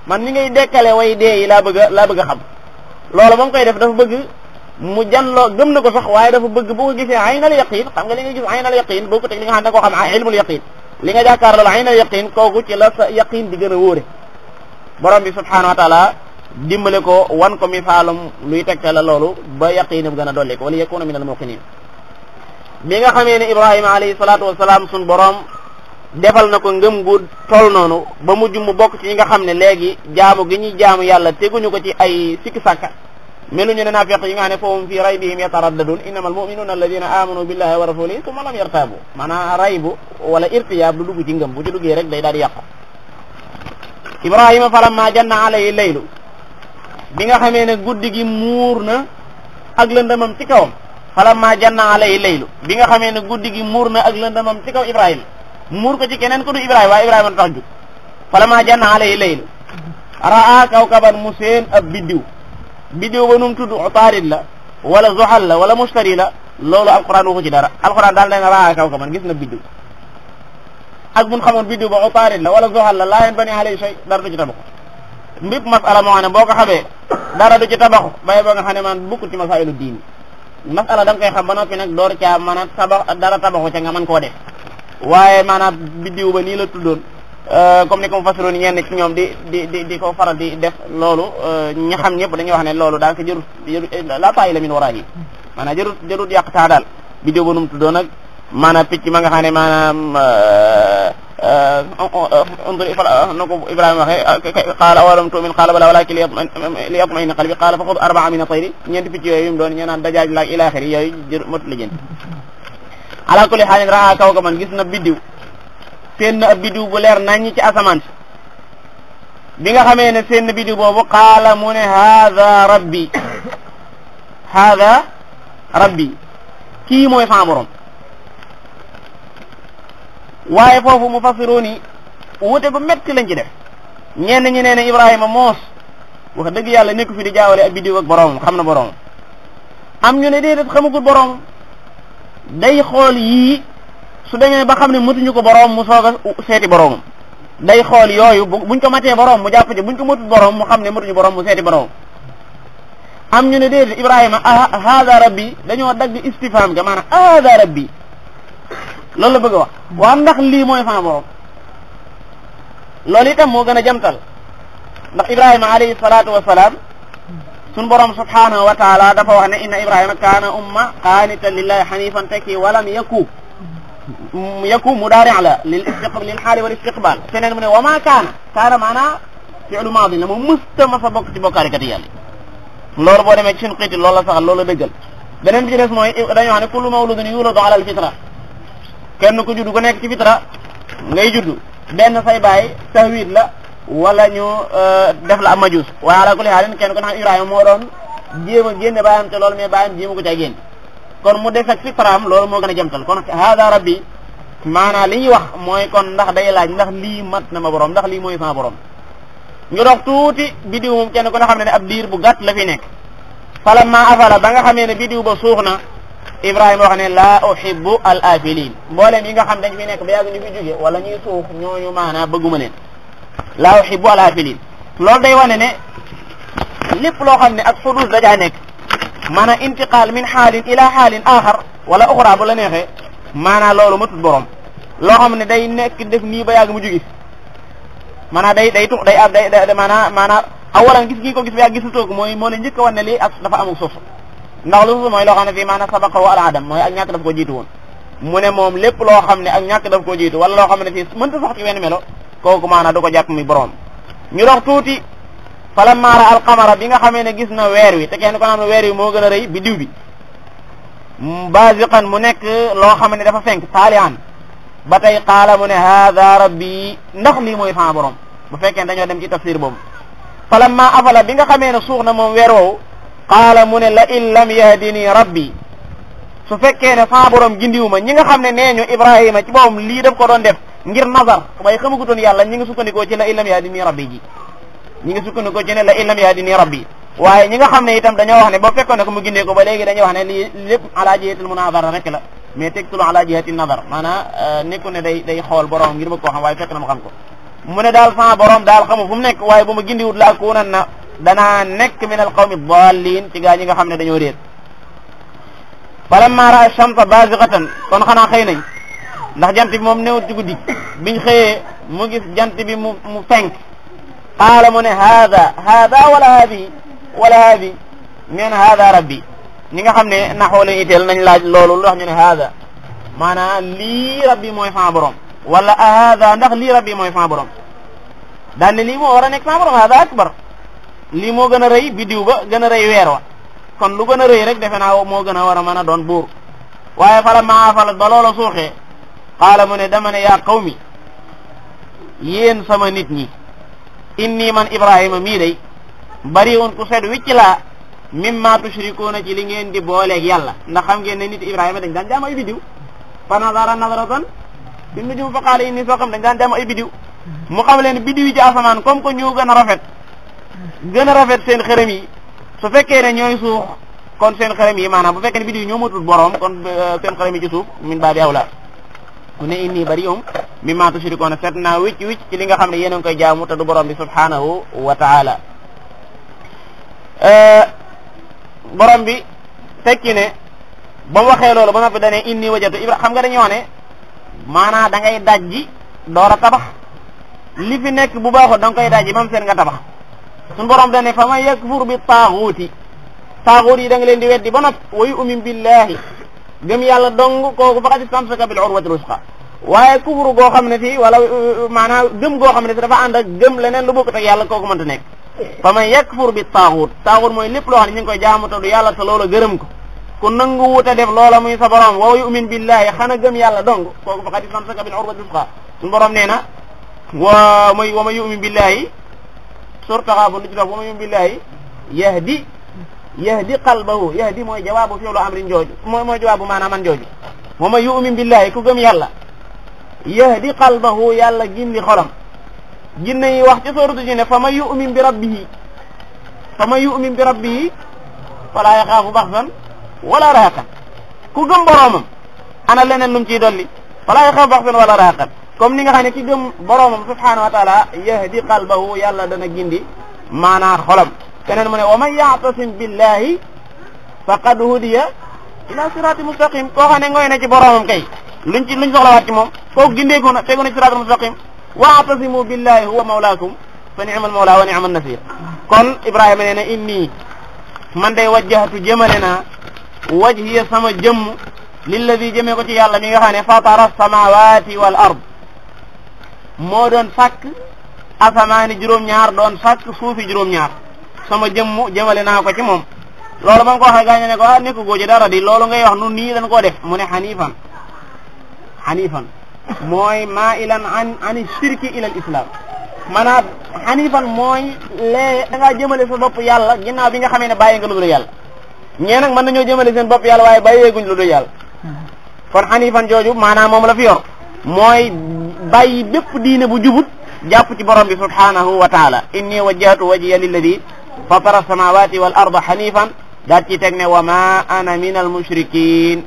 man ni ngay dekkale way dee yi laa bëgg a xam loolu ba mu koy def dafa bëgg mu janloo gëm na ko sax waaye dafa bëgg bu ko gisee aynal yaqin xam nga li nga gis aynal yaqin boo ko teg li nga xam ne da koo xam ilmul yaqin li nga jàkkaar loolu aynal yaqin kooku ci la sa yaqin di gën a wóore borom bi subhanahu wa taala dimbale ko wan ko misaalum luy tegte la loolu ba yaqinam gën a dolli ko wala yakuna min al muqinin bi nga xamee ne Ibrahima alayhi salaatu wasalaam sun borom defal na ko ngëm gu toll noonu ba mujj mu bokk ci ñi nga xam ne léegi jaamu gi ñuy jaamu yàlla teguñu ko ci ay sikki sàkka meluñu ne naafiq yi nga xam ne fahum fi raybihim yataraddadun innama almuminuna alladina amanu billahi wa rasulihi summa lam yartabu maanaam raybu wala irtiyaab du dugg ci ngëm bu ci duggee rek day daal di yàqu Ibrahima falamma janna alayhi laylu bi nga xamee ne guddi gi muur na ak lëndamam ci kawam falamma janna alayhi laylu bi nga xamee ne guddi gi muur na ak lëndamam ci kaw Ibrahima muur ko ci keneen ko du Ibrahima waaye Ibrahima du tax jug falamma janna alayhi laylu raa kawkaban mu seen ab biddiw ba num tudd utaarid la wala zuhal la wala mushtari la loolu alquran waxu ci dara alquran daal dana raa kawkaban gis na biddiw ak buñ xamoon biddiw ba utaarid la wala zuhal la laa yanbani alayhi shay dara du ci tabaxu mbépp masala moo xam ne boo ko xamee dara du ci tabaxu bàyyi boo nga xam ne man bukkul ci masailu diini masala da nga koy xam ba noppi nag door caa mën a tabax dara tabaxu ca nga mën koo def waaye maanaam biddiw ba nii la tuddoon comme ni ko mu fasiroon ñenn ci ñoom di ko faral di def loolu ñi xam ñëpp dañuy wax ne loolu daal ko jërut la tayi la min wara yi maanaam jërut yàq taa daal biddiw ba nu mu tuddoon nag maanaam picc ma nga xam ne maanaam undur na ko Ibrahima waxee qaala awalam tu'min qaala bala walakin li yatma'inna qalbi qaala fa xud arbaa min tayri ñeenti picc yooyu mu doon ñu naan dajaaj laak ila axiri yooyu jër matu la jënd ala kulli xaalin raa kaw ka man gis na biddiw seen na ab biddiw bu leer naññi ci asamaan si bi nga xamee ne seen na biddiw boobu qaala mu ne haada rabbi kii mooy sama borom waaye foofu mu fassiroon yi wute bu metti lañ ci def ñenn ñi nee ne Ibrahima moos wax dëgg yàlla nekku fi di jaawale ab biddiw ak boromam xam na boromam am ñu ne déedéet xamagul boromam day xool yii su demee ba xam ne matuñu ko borom mu soog a seeti boromam day xool yooyu buñ ko matee borom mu jàpp ci buñ ko matut borom mu xam ne matuñu borom mu seeti boromam am ñu ne déedéet Ibrahima hada rabbi dañoo dagg istifham ga maanaam hada rabbi loolu la bëgg a wax waa ndax lii mooy sama borom loolu itam moo gën a jamtal ndax Ibrahima alayhi salaatu wasalaam sun borom subhanahu wa taala dafa wax ne inna Ibrahima kaana umma qaanitan lillahi hanifan tekki walam yaku mudaari' la lil xaali wal istiqbal feneen mu ne wa ma kaana maanaa fi'lu maadi la moom mësta ma sa bokk ci bokkaarikati yàlla loolu boo demee ci suñu xiiti loolu la saxal loolu la dëggal beneen bi ci des mooy dañoo wax ne kullu mawludin yuladu ala al fitra kenn ku juddu ko nekk ci fitra ngay juddu benn say baay tahwid la wala ñu def la am majus waaye ala kulli haalin kenn ko xam Ibrahima moo doon jéem a génne baayam te loolu mais baayam jéema ko caa génne kon mu des ak fitraam loolu moo gën a jamtal kon hada rabbi maanaam li ñuy wax mooy kon ndax day laaj ndax lii mat na ma borom ndax lii mooy sama borom ñu dox tuuti bidiw moom kenn ko xam ne ab diir bu gàtt la fi nekk falamma afala ba nga xamee ne bidiw ba suux na Ibrahima wax ne laa uhibbu al afilin mboolem yi nga xam dañ fi nekk ba yàgg ñu fi jóge wala ñuy suux ñooñu maanaam bëgguma leen laa uhibbu al afilin loolu day wane ne lépp loo xam ne ak xudus dajaa nekk maanaam intiqal min xaalin ila xaalin axar wala uxra bu la neexee maanaam loolu matut borom loo xam ne day nekk def nii ba yàgg mu jóge maanaam day tux day ab day maanaam awalan gis gi ko gis ba yàgg gisutoo ko mooy moo la njëkk a wan ne lii ak dafa amul suuf ndax lu suuf mooy loo xam ne fii maanaam sabaqa wa al adam mooy ak ñàkk daf ko jiitu woon mu ne moom lépp loo xam ne ak ñàkk daf ko jiitu wala loo xam ne fii mënta sax ci wenn melo kooku maanaam du ko jàpp mi borom ñu dox tuuti falamma ra al qamara bi nga xamee ne gis na weer wi te kenn ko xam ne weer wi moo gën a rëy bi diw bi baziqan mu nekk loo xam ne dafa fenk taalian ba tey qaala mu ne hada rabbi ndax lii mooy sama borom bu fekkee dañoo dem ci tafsir boobu falamma afala bi nga xamee ne suux na moom weer woowu qaala mu ne la in lam yahdini rabbi su fekkee ne sama borom gindiwu ma ñi nga xam ne nee ñu Ibrahima ci boppam lii daf ko doon def ngir nazar waaye xamagutoon yàlla ñi ngi sukkandikoo ci la in lam yahdini rabbi ji ñi ngi sukkandikoo ci ne la in lam yahdini rabbi waaye ñi nga xam ne itam dañoo wax ne boo fekkoon ne ko mu gindee ko ba léegi dañuy wax ne lii lépp ala jihatil munazara rek la mais tegtul ala jihatil nazar maanaam nekku ne day xool borom ngir bëgg koo xam waaye fekk na mu xam ko mu ne daal sama borom daal xamu fu mu nekk waaye bu ma gindiwut la akunan na danaa nekk min al qawmi dallin ci gaa ñi nga xam ne dañoo réer falamma ra'a shamsa bazighatan kon xanaa xëy nañ ndax jant bi moom newut ci guddi biñ xëyee mu gis jant bi mu fenk qaala mu ne hada wala haadi nee na hada rabbi ñi nga xam ne naxoo leen itteel nañ laaj loolu lu wax ñu ne hada maanaam lii rabbi mooy sama borom wala hada ndax lii rabbi mooy sama borom daan ne lii moo war a nekk sama borom hada akbar lii moo gën a rëy biddiw ba gën a rëy weer wa kon lu gën a rëy rek defe naa moo gën a war a mën a doon buur waaye fala maa falat ba loola suuxee qaala mu ne dama ne yaa qawmi yéen sama nit ñi inni man ibrahima mii day bariwun ku set wicc laa mimma tushrikuuna ci li ngeen di booleeg yàlla ndax xam ngeen ne nit ibrahima dañ daan jaam ay biddiw fa nadara nadratan fi nujum fa qaala inni soo xam dañ daan jaam ay biddiw mu xam leen biddiw yi ci asamaan comme que ñoo gën a rafet seen xërëm yi su fekkee ne ñooy suux kon seen xërëm yi maanaam bu fekkee ne biddiw yi ñoo matul borom kon seen xërëm yi ci suuf min baabi awla mu ne inni bari'un mimma tushrikuuna set naa wicc ci li nga xam ne yéen a ngi koy jaamu te du borom bi subhanahu wa taala borom bi tekki ne ba mu waxee loolu ba noppi dane inni wajatu xam nga dañuy wax ne maanaam da ngay dajji door a tabax li fi nekk bu baaxul da nga koy dajji mam seen nga tabax suñu borom dane fa man yakfur bi taaxuut yi da nga leen di weddi ba noppi wa yu'min billahi gëm yàlla dong kooku faqad istamsaka bil urwatil wusqa waaye kufru goo xam ne fii wala maanaam gëm goo xam ne fi dafa ànd ak gëm leneen lu bokkut ak yàlla kooku mënta nekk fa man yakfur bi taaxuut mooy lépp loo xam ne ñu ngi koy jaamu te du yàlla te loola gërëm ko ku nangu wuute def loola muy sa borom wa yu'min billahi xana gëm yàlla dong kooku faqad istamsaka bil urwatil wusqa suñu borom nee na wa ma yu'min billahi surtaxaafu lu ci def wa ma yu'min billahi yahdi qalbahu yahdi mooy jawaabu fi'lu amrin jooju mooy jawaabu maanaam man jooju wa ma yu'min billahi ku gëm yàlla yahdi qalbahu yàlla gindi xolam jinne yi wax ci sooratu ji ne fa ma yu'min bi rabbihi fala yaxaafu baxsan wala rahaqan ku gëm boroomam ana leneen lu mu ciy dolli fala yaxaafu baxsan wala rahaqan comme ni nga xam ne ki gëm boroomam subhanahu wa taala yahdi qalbahu yàlla dana gindi maanaa xolam keneen mu ne wa man ya'tasim billahi faqad hudiya ila sirati mustaqim koo xam ne ngoy na ci boroomam kay luñ soxlawaat ci moom kooku gindeeku na tegu na ci sirati mustaqim wa'tasimu billahi huwa mawlaakum fa ni'mal mawla wa ni'man nasir kon Ibrahima nee na inni man day wajjahtu jëmale naa wajhiya sama jëmm lilladi jëmee ko ci yàlla mi nga xam ne fatara samawati wal ard moo doon sàkk asamaani juróom-ñaar doon sàkk suufi juróom-ñaar sama jëmale naa ko ci moom loolu ba nga ko waxee gaañe ne ko nekk goo ci dara di loolu ngay wax nu nii dañ koo def mu ne xanifan mooy mailan an shirki ila al islam maanaam xanifan mooy da ngaa jëmale sa bopp yàlla ginnaaw bi nga xamee ne bàyyi nga lu dul yàlla ñee nag mën nañoo jëmale seen bopp yàlla waaye bàyyeeguñ lu dul yàlla kon xanifan jooju maanaam moom la fi yor mooy bàyyi bépp diine bu jubut jàpp ci borom bi subhanahu wa taala inni wajjahtu wajhiya lilladi fatara samawati wal arda xanifan daat ci teg ne wa ma ana min al mushrikin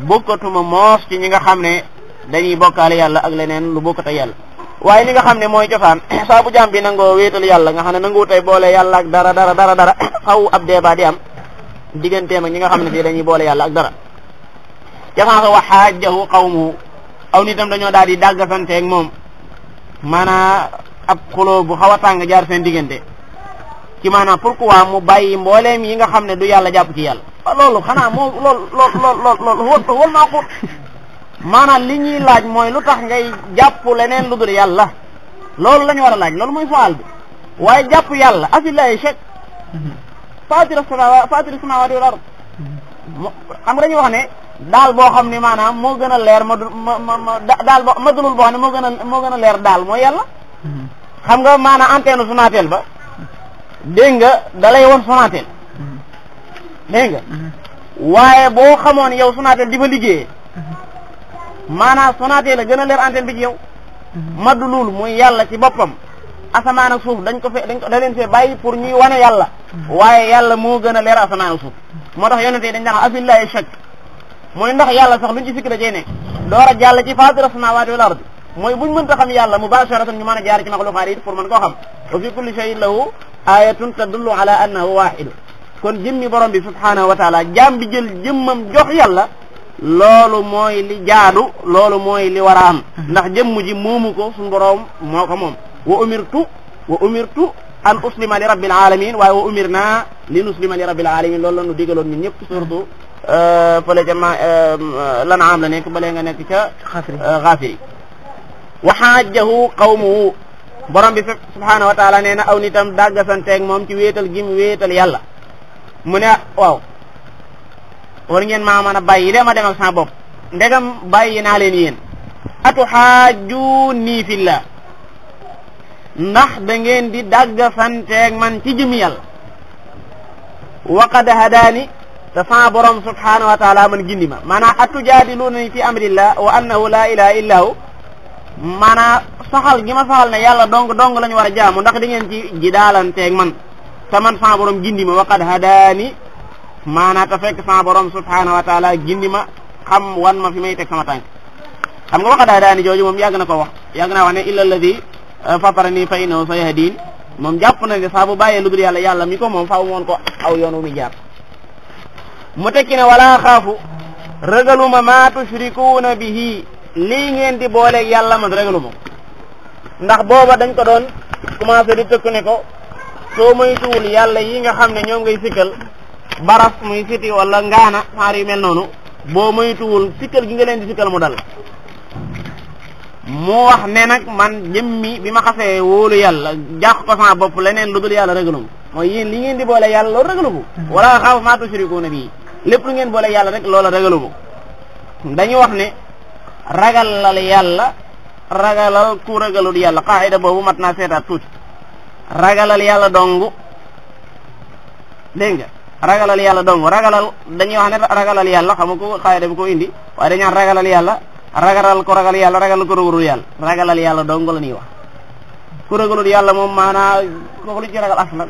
bokkatuma moos ci ñi nga xam ne dañuy bokkaale yàlla ak leneen lu bokkata yàlla waaye li nga xam ne mooy cosaan saa bu jaam bi nangoo wéetal yàlla nga xam ne nangu tey boole yàlla ak dara xaw ab débat di am digganteem ak ñi nga xam ne fii dañuy boole yàlla ak dara cosaan sa wa xaajahu qawmuhu aw nitam dañoo daal di dàggasanteeg moom maanaam ab xuloo bu xaw a tàng jaar seen diggante ci maanaam pourquoi mu bàyyi mbooleem yi nga xam ne du yàlla jàpp ci yàlla loolu xanaa moo loolu wal naa ko maanaam li ñuy laaj mooy lu tax ngay jàpp leneen lu dul yàlla loolu la ñu war a laaj loolu mooy faal bi waaye jàpp yàlla afillahi shak fatir samawati wal ard xam nga dañuy wax ne daal boo xam ne maanaam moo gën a leer daal madulul boo xam ne moo gën a leer daal mooy yàlla xam nga maanaam antenne Sonatel ba dégg nga da lay woon Sonatel dégg nga waaye boo xamoon yow Sonatel di fa liggéeyee maanaam Sonatel la gën a leer antenne bi ci yow madulul muy yàlla ci boppam asamaan ak suuf da leen fee bàyyi pour ñuy wane yàlla waaye yàlla moo gën a leer asamaan ak suuf moo tax yonente dañ daan afillahi shak mooy ndax yàlla sax luñ ci sikk da cee ne door a jàll ci faatira samawati wal ard mooy buñ mënta xam yàlla mubasharatan ñu mën a jaar ci maxluqaat yi pour mën koo xam wa fi kulli shay'in lahu ayatun tadullu ala annahu wahidu kon jëmmi borom bi subhanahu wa taala jaam bi jël jëmmam jox yàlla loolu mooy li jaadu loolu mooy li war a am ndax jëmm ji moomu ko suñu borom moo ko moom wa umirtu an uslima li rabbil alamin waaye wa umirna li nuslima li rabbil alamin loolu la nu digaloon ñun ñëpp surtout fële ca Lan'am la nekk balee nga nekk ca Ghafiri wa hajjahu qawmuhu borom bi subhanahu wa taala nee na aw nitam dàggasanteeg moom ci wéetal gi mu wéetal yàlla mu ne waaw war ngeen maa mën a bàyyi de ma dem ak sama bopp ndegam bàyyi naa leen yéen atuhaajjuunii fillah ndax da ngeen di dàggasanteeg man ci jëmi yàlla wa qad hadaani te sama borom subhanahu wa taala man gindi ma maanaam atujaadiluunani fi amrillah wa annahu la ilaha illa hu maanaam saxal gi ma saxal ne yàlla dong lañu war a jaamu ndax da ngeen ci jidaalanteeg man te man sama borom gindi ma wa qad hadaani maanaam te fekk sama borom subhanahu wa taala gindi ma xam wan ma fi may teg sama tànk xam nga wa qad hadaani jooju moom yàgg na ko wax yàgg naa wax ne illa alladi fatarani fa innahu sayahdin moom jàpp na ne saa bu bàyyee lu dul yàlla mi ko moom faaw moon ko aw yoon wu muy jaar mu tekki ne wala xaafu ragaluma ma tushrikuuna bihi lii ngeen di booleeg yàlla man ragaluma ndax booba dañ ko doon commencé di tëkk ne ko soo moytuwul yàlla yi nga xam ne ñoom ngay sikkal baras muy siti wala ngaana xaar yu mel noonu boo moytuwul sikkal gi nga leen di sikkal mu dal mu wax ne nag man jëmmi bi ma xasee wóolu yàlla jàq ko sama bopp leneen lu dul yàlla ragaluma mooy yéen li ngeen di boole yàlla loolu ragaluma wala xaafu ma tushrikuuna bii lépp lu ngeen boole yàlla rek loola ragaluma dañu wax ne ragalal yàlla ragalal ku ragalul yàlla qaida boobu mat naa seetaat tuuti ragalal yàlla dong dégg nga ragalal yàlla dong dañuy wax ne ragalal yàlla xam nga ko qaida bi ko indi waaye dañu naan ragalal yàlla ragalal ko ragal yàlla ragalal ko ragalul yàlla ragalal yàlla dong la ñuy wax ku ragalul yàlla moom maanaa kooku lu ci ragal aslan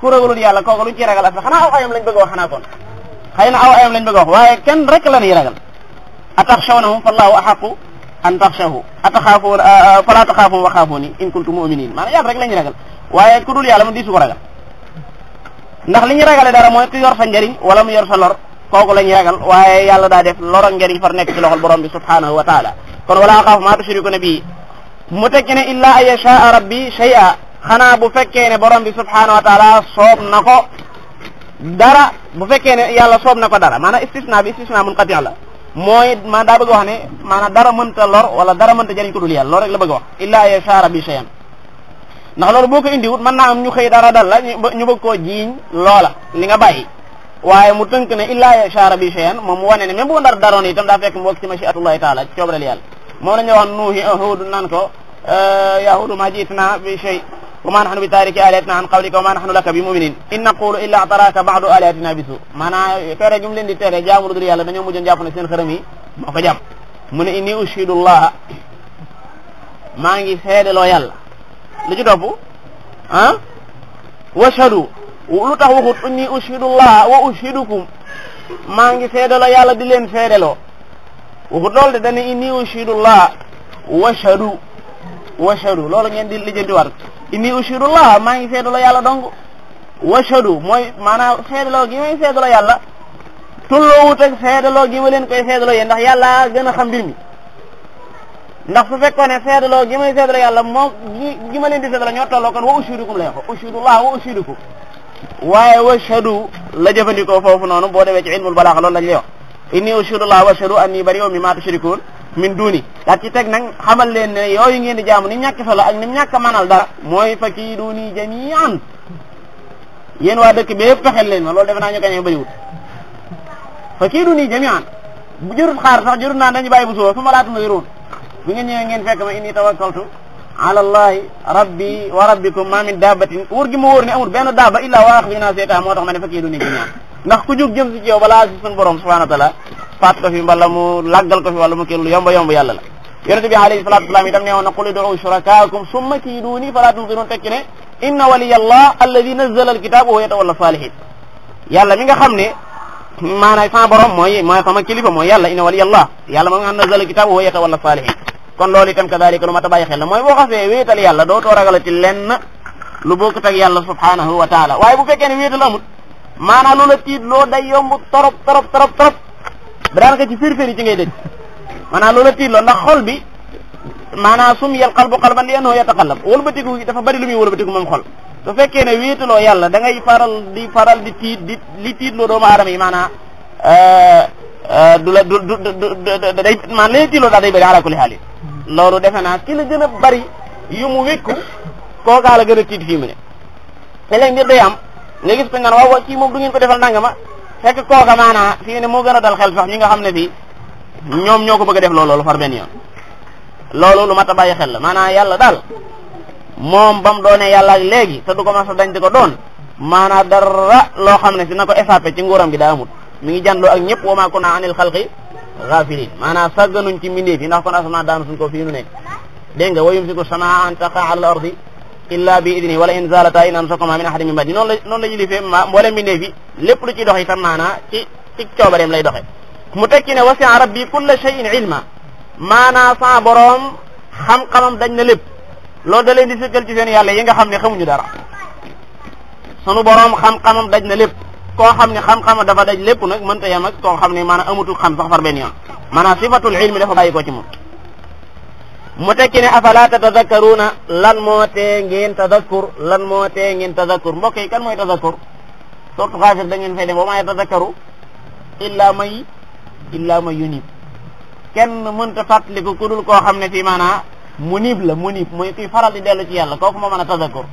ku ragalul yàlla kooku lu ci ragal aslan xanaa aw ayam lañ bëgg a wax xanaa kon xëy na aw ayam lañ bëgg a wax waaye kenn rek la ñuy ragal ataxshawnahum fallahu ahaqu an taxshahu ataxaafuun fala taxaafuun wa xaafuuni in kuntum mu'minin maanaam yàlla rek la ñuy ragal waaye ku dul yàlla mu di su ko ragal ndax li ñu ragale dara mooy ku yor sa njëriñ wala mu yor sa lor kooku la ñuy ragal waaye yàlla daa def lor ak njëriñ far nekk ci loxol borom bi subhanahu wa taala kon wala axaafu ma tushrikuna bii mu tekki ne illa an yashaa rabbi shay'a xanaa bu fekkee ne borom bi subhanahu wa taala soob na ko dara bu fekkee ne yàlla soob na ko dara maanaam istisna bi istisna munqati la mooy maa daa bëgg wax ne maanaam dara mënta lor wala dara mënta jëriñ ko dul yàlla loolu rek la bëgg wax illa an yashaa rabbi shay'an ndax loolu boo ko indiwut mën naa am ñu xëy dara dal la ñu bëgg koo jiiñ loola li nga bàyyi waaye mu tënk ne illa yashaa rabbi shay'an moom mu wane ne même bu ndar daroon itam daa fekk mu bokk ci mashiatullahi taala ci coobareel yàlla moom la ñu wax nuuhi Huud naan ko yaa Huud ma jiitna bi shay wa ma nahnu bi taariki alihatina an qawlika wa ma nahnu laka bi muminin in naqulu illa ataraka ba'du alihatina bisu maanaam tere gi mu leen di tere jaamu lu dul yàlla dañoo mujjoon jàpp ne seen xërëm yi moo ko jàpp mu ne inni ushidullaha maa ngi seedeloo yàlla lu ci topp ah washhadu lu tax waxut inni ushidullah wa ushidukum maa ngi seedaloo yàlla di leen seedaloo waxut loolu de dana inni ushidullah washhadu loolu ngeen di lijjanti war inni ushidullah maa ngi seedaloo yàlla dong washhadu mooy maanaam seedaloo gi may seedaloo yàlla tulloowut ak seedaloo gi ma leen koy seedaloo yéen ndax yàlla gën a xam mbir mi ndax su fekkoon ne seedaloo gi may seedaloo yàlla moom gi ma leen di seedaloo ñoo tolloo kon wa ushidukum lay wax ushidullah wa ushidukum waaye washhadu la jëfandikoo foofu noonu boo demee ci ilmul balaaxa loolu lañ lay wax inni ushhidullah washhadu anni bari'un mimma tushrikun min duni daat ci teg nag xamal leen ne yooyu ngeen di jaamu ni ñàkk solo ak ni ñàkk manal dara mooy fakiiduni jami'an yéen waa dëkk bi yëpp fexel leen ma loolu defe naa ñu kañee bëriwut fakiiduni jami'an bu jërut xaar sax jërut naan dañu bàyyi bu suba fu ma laatu ma yoroon bu ngeen ñëwee ngeen fekk ma inni tawakkaltu ala allahi rabbi wa rabbikum ma min dabbatin wóor gi ma wóor ne amul benn dabba illa wa axbina seeta moo tax ma ne fakiiduni jami'an ndax ku jóg jëm si ci yow balaa si suñu borom subhanahu wa taala faat ko fi wala mu laggal ko fi wala mu kii lu yomba yàlla la yonente bi alayhi salatu wasalam itam ne woon na qul ud'u shurakaakum summa kiiduni fala tunzirun tekki ne inna waliyallah alladi nazzala alkitab wa huwa yatawalla salihin yàlla mi nga xam ne maanaam sama borom mooy sama kilifa mooy yàlla inna waliyallah yàlla ma nga xam nazzala alkitab wa huwa yatawalla salihin kon loolu itam kadalika lu ma ta bàyyi xel la mooy boo xasee wéetal yàlla doo too ragalati lenn lu bokkut ak yàlla subhanahu wa taala waaye bu fekkee ne wéetal amut maanaam loola tiit loo day yomb torop torop torop torop ba daanaka ci firfiri ci ngay dëj maanaam loola tiit loo ndax xol bi maanaam sumiyal qalbu qalban li annahu yataqallab wëlbatiku gi dafa bari lu muy wëlbatiku moom xol su fekkee ne wéetaloo yàlla da ngay faral di tiit li tiit loo doomu aadama yi maanaam du la du day maanaam lay tiitloo daal day bëri ala kulli haal loolu defe naa ki la gën a bari yu mu wékku kookaa la gën a tiit fii mu ne te léegi mbir day am nga gis ko naan waaw kii moom du ngeen ko defal nangama fekk kooka maanaam fii ne moo gën a dal xel sax ñi nga xam ne fii ñoom ñoo ko bëgg a def loolu far benn yoon loolu lu mat a bàyyi xel la maanaam yàlla daal moom ba mu doonee yàlla ak léegi te du ko mas a dañ di ko doon maanaam dara loo xam ne si na ko échappé ci nguuram gi daa amut mi ngi jàndoo ak ñëpp wa maa kunna anil xalqi gaafiliin maanaam sàgganuñ ci mbindeef yi ndax kon asamaan daanu suñ ko fii nu nekk dégg nga wa yumsiku samaa an taqa ala al ardi illa bi idni wala in zalata in amsakuma min ahadin min ba'di noonu la ñu lifee mboolem mbindeef yi lépp lu ciy dox itam maanaam ci coobareem lay doxe mu tekki ne wasi'a rabbi kulla shay'in ilma maanaam sa boroom xam-xamam dañ na lépp loolu da leen di sëkkal ci seen yàlla yi nga xam ne xamuñu dara sunu boroom xam-xamam daj na lépp koo xam ne xam-xama dafa daj lépp nag mënta yem ak koo xam ne maanaam amutul xam sax far benn yoon maanaam sifatul ilmi dafa bàyyi ko ci moom mu tekki ne afala tatadakkaruna lan moo tee ngeen tadakkur mbokk yi kan mooy tadakkur surtout xaafir da ngeen fay def wa maa yatadakkaru illa may yunib kenn mënta fàttaliku ku dul koo xam ne fii maanaam munib mooy kuy faral di dellu ci yàlla kooku moo mën a tadakkur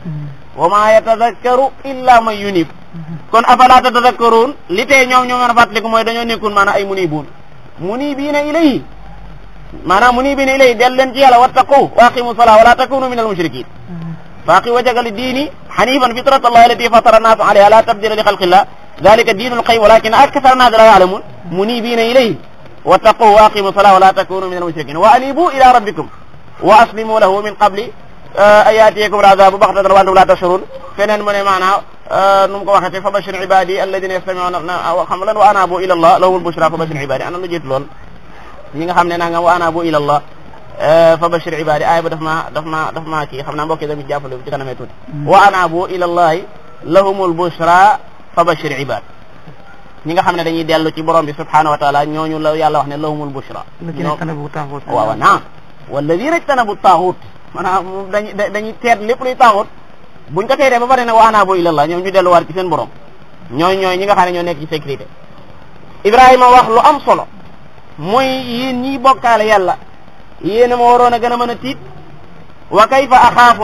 wa maa yatadakkaru illa man yunib kon afala tatadakkarun li tee ñoom ñoo mën a fàttaliku mooy dañoo nekkul maanaam ay munibiina ilayhi maanaam munibiina ilayhi dellu leen ci yàlla wattaqu wa aqimu salaa wala takunu min al mushrikin faaqi wajhaka li diini hanifan fitrat allahi allati fatara an-naasa alayha la tabdila li xalqillah dalika diinul qayyim walakin akthara an-naasi la ya'lamun munibiina ilayhi wattaqu wa aqimu salaa wala takunu min al mushrikin wa anibu ila rabbikum wa aslimu lahu min qabli an yaatiyakum al-azaabu baxtatan wa antum la tash'uruun feneen mu ne maanaam nu mu ko waxee fa bashir ibadi alladina yastami'una xam lan wa anabu ila allah lahumul bushra fa bashir ibadi ana lu jiitu lool ñi nga xam ne naa nga wa anabu ila allah fa bashir ibadi aaya ba daf ma kii xam naa mbokk yi tamit jàppale ci kanamee tuuti wa anabu ila allahi lahumul bushra fa bashir ibad ñi nga xam ne dañuy dellu ci borom bi subhanahu wa taala ñooñu la yàlla wax ne lahumul bushra waaw naam walladina ijtanabu taaxut maanaam dañuy teet lépp luy taaxut buñ ko teetee ba pare ne wa anabu ila allah ñoom ñu delluwaat ci seen borom ñooy ñi nga xam ne ñoo nekk ci sécurité Ibrahima wax lu am solo mooy yéen ñiy bokkaale yàlla yéen a ma waroon a gën a mën a tiit wa kayfa axaafu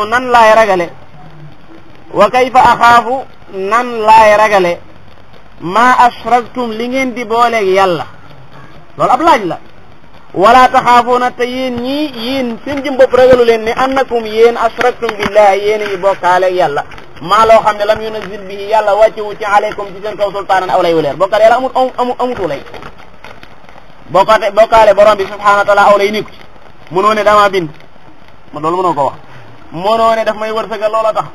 nan laay ragale maa ashraktum li ngeen di booleeg yàlla loolu ab laaj la wala taxaafuuna te yéen seen jëm bopp ragalu leen ne annakum yéen ashraktum billahi yéen a ngi bokkaaleeg yàlla maa loo xam ne lam yunazil bihi yàlla wàccewu ci aleykum ci seen kaw sultaanan aw lay wu leer bokkaale yàlla amutu lay bokkaale borom bi subhanahu wa taala aw lay nekku ci mënoo ne dama bind loolu mënoo ko wax mënoo ne daf may wërsëgal loola tax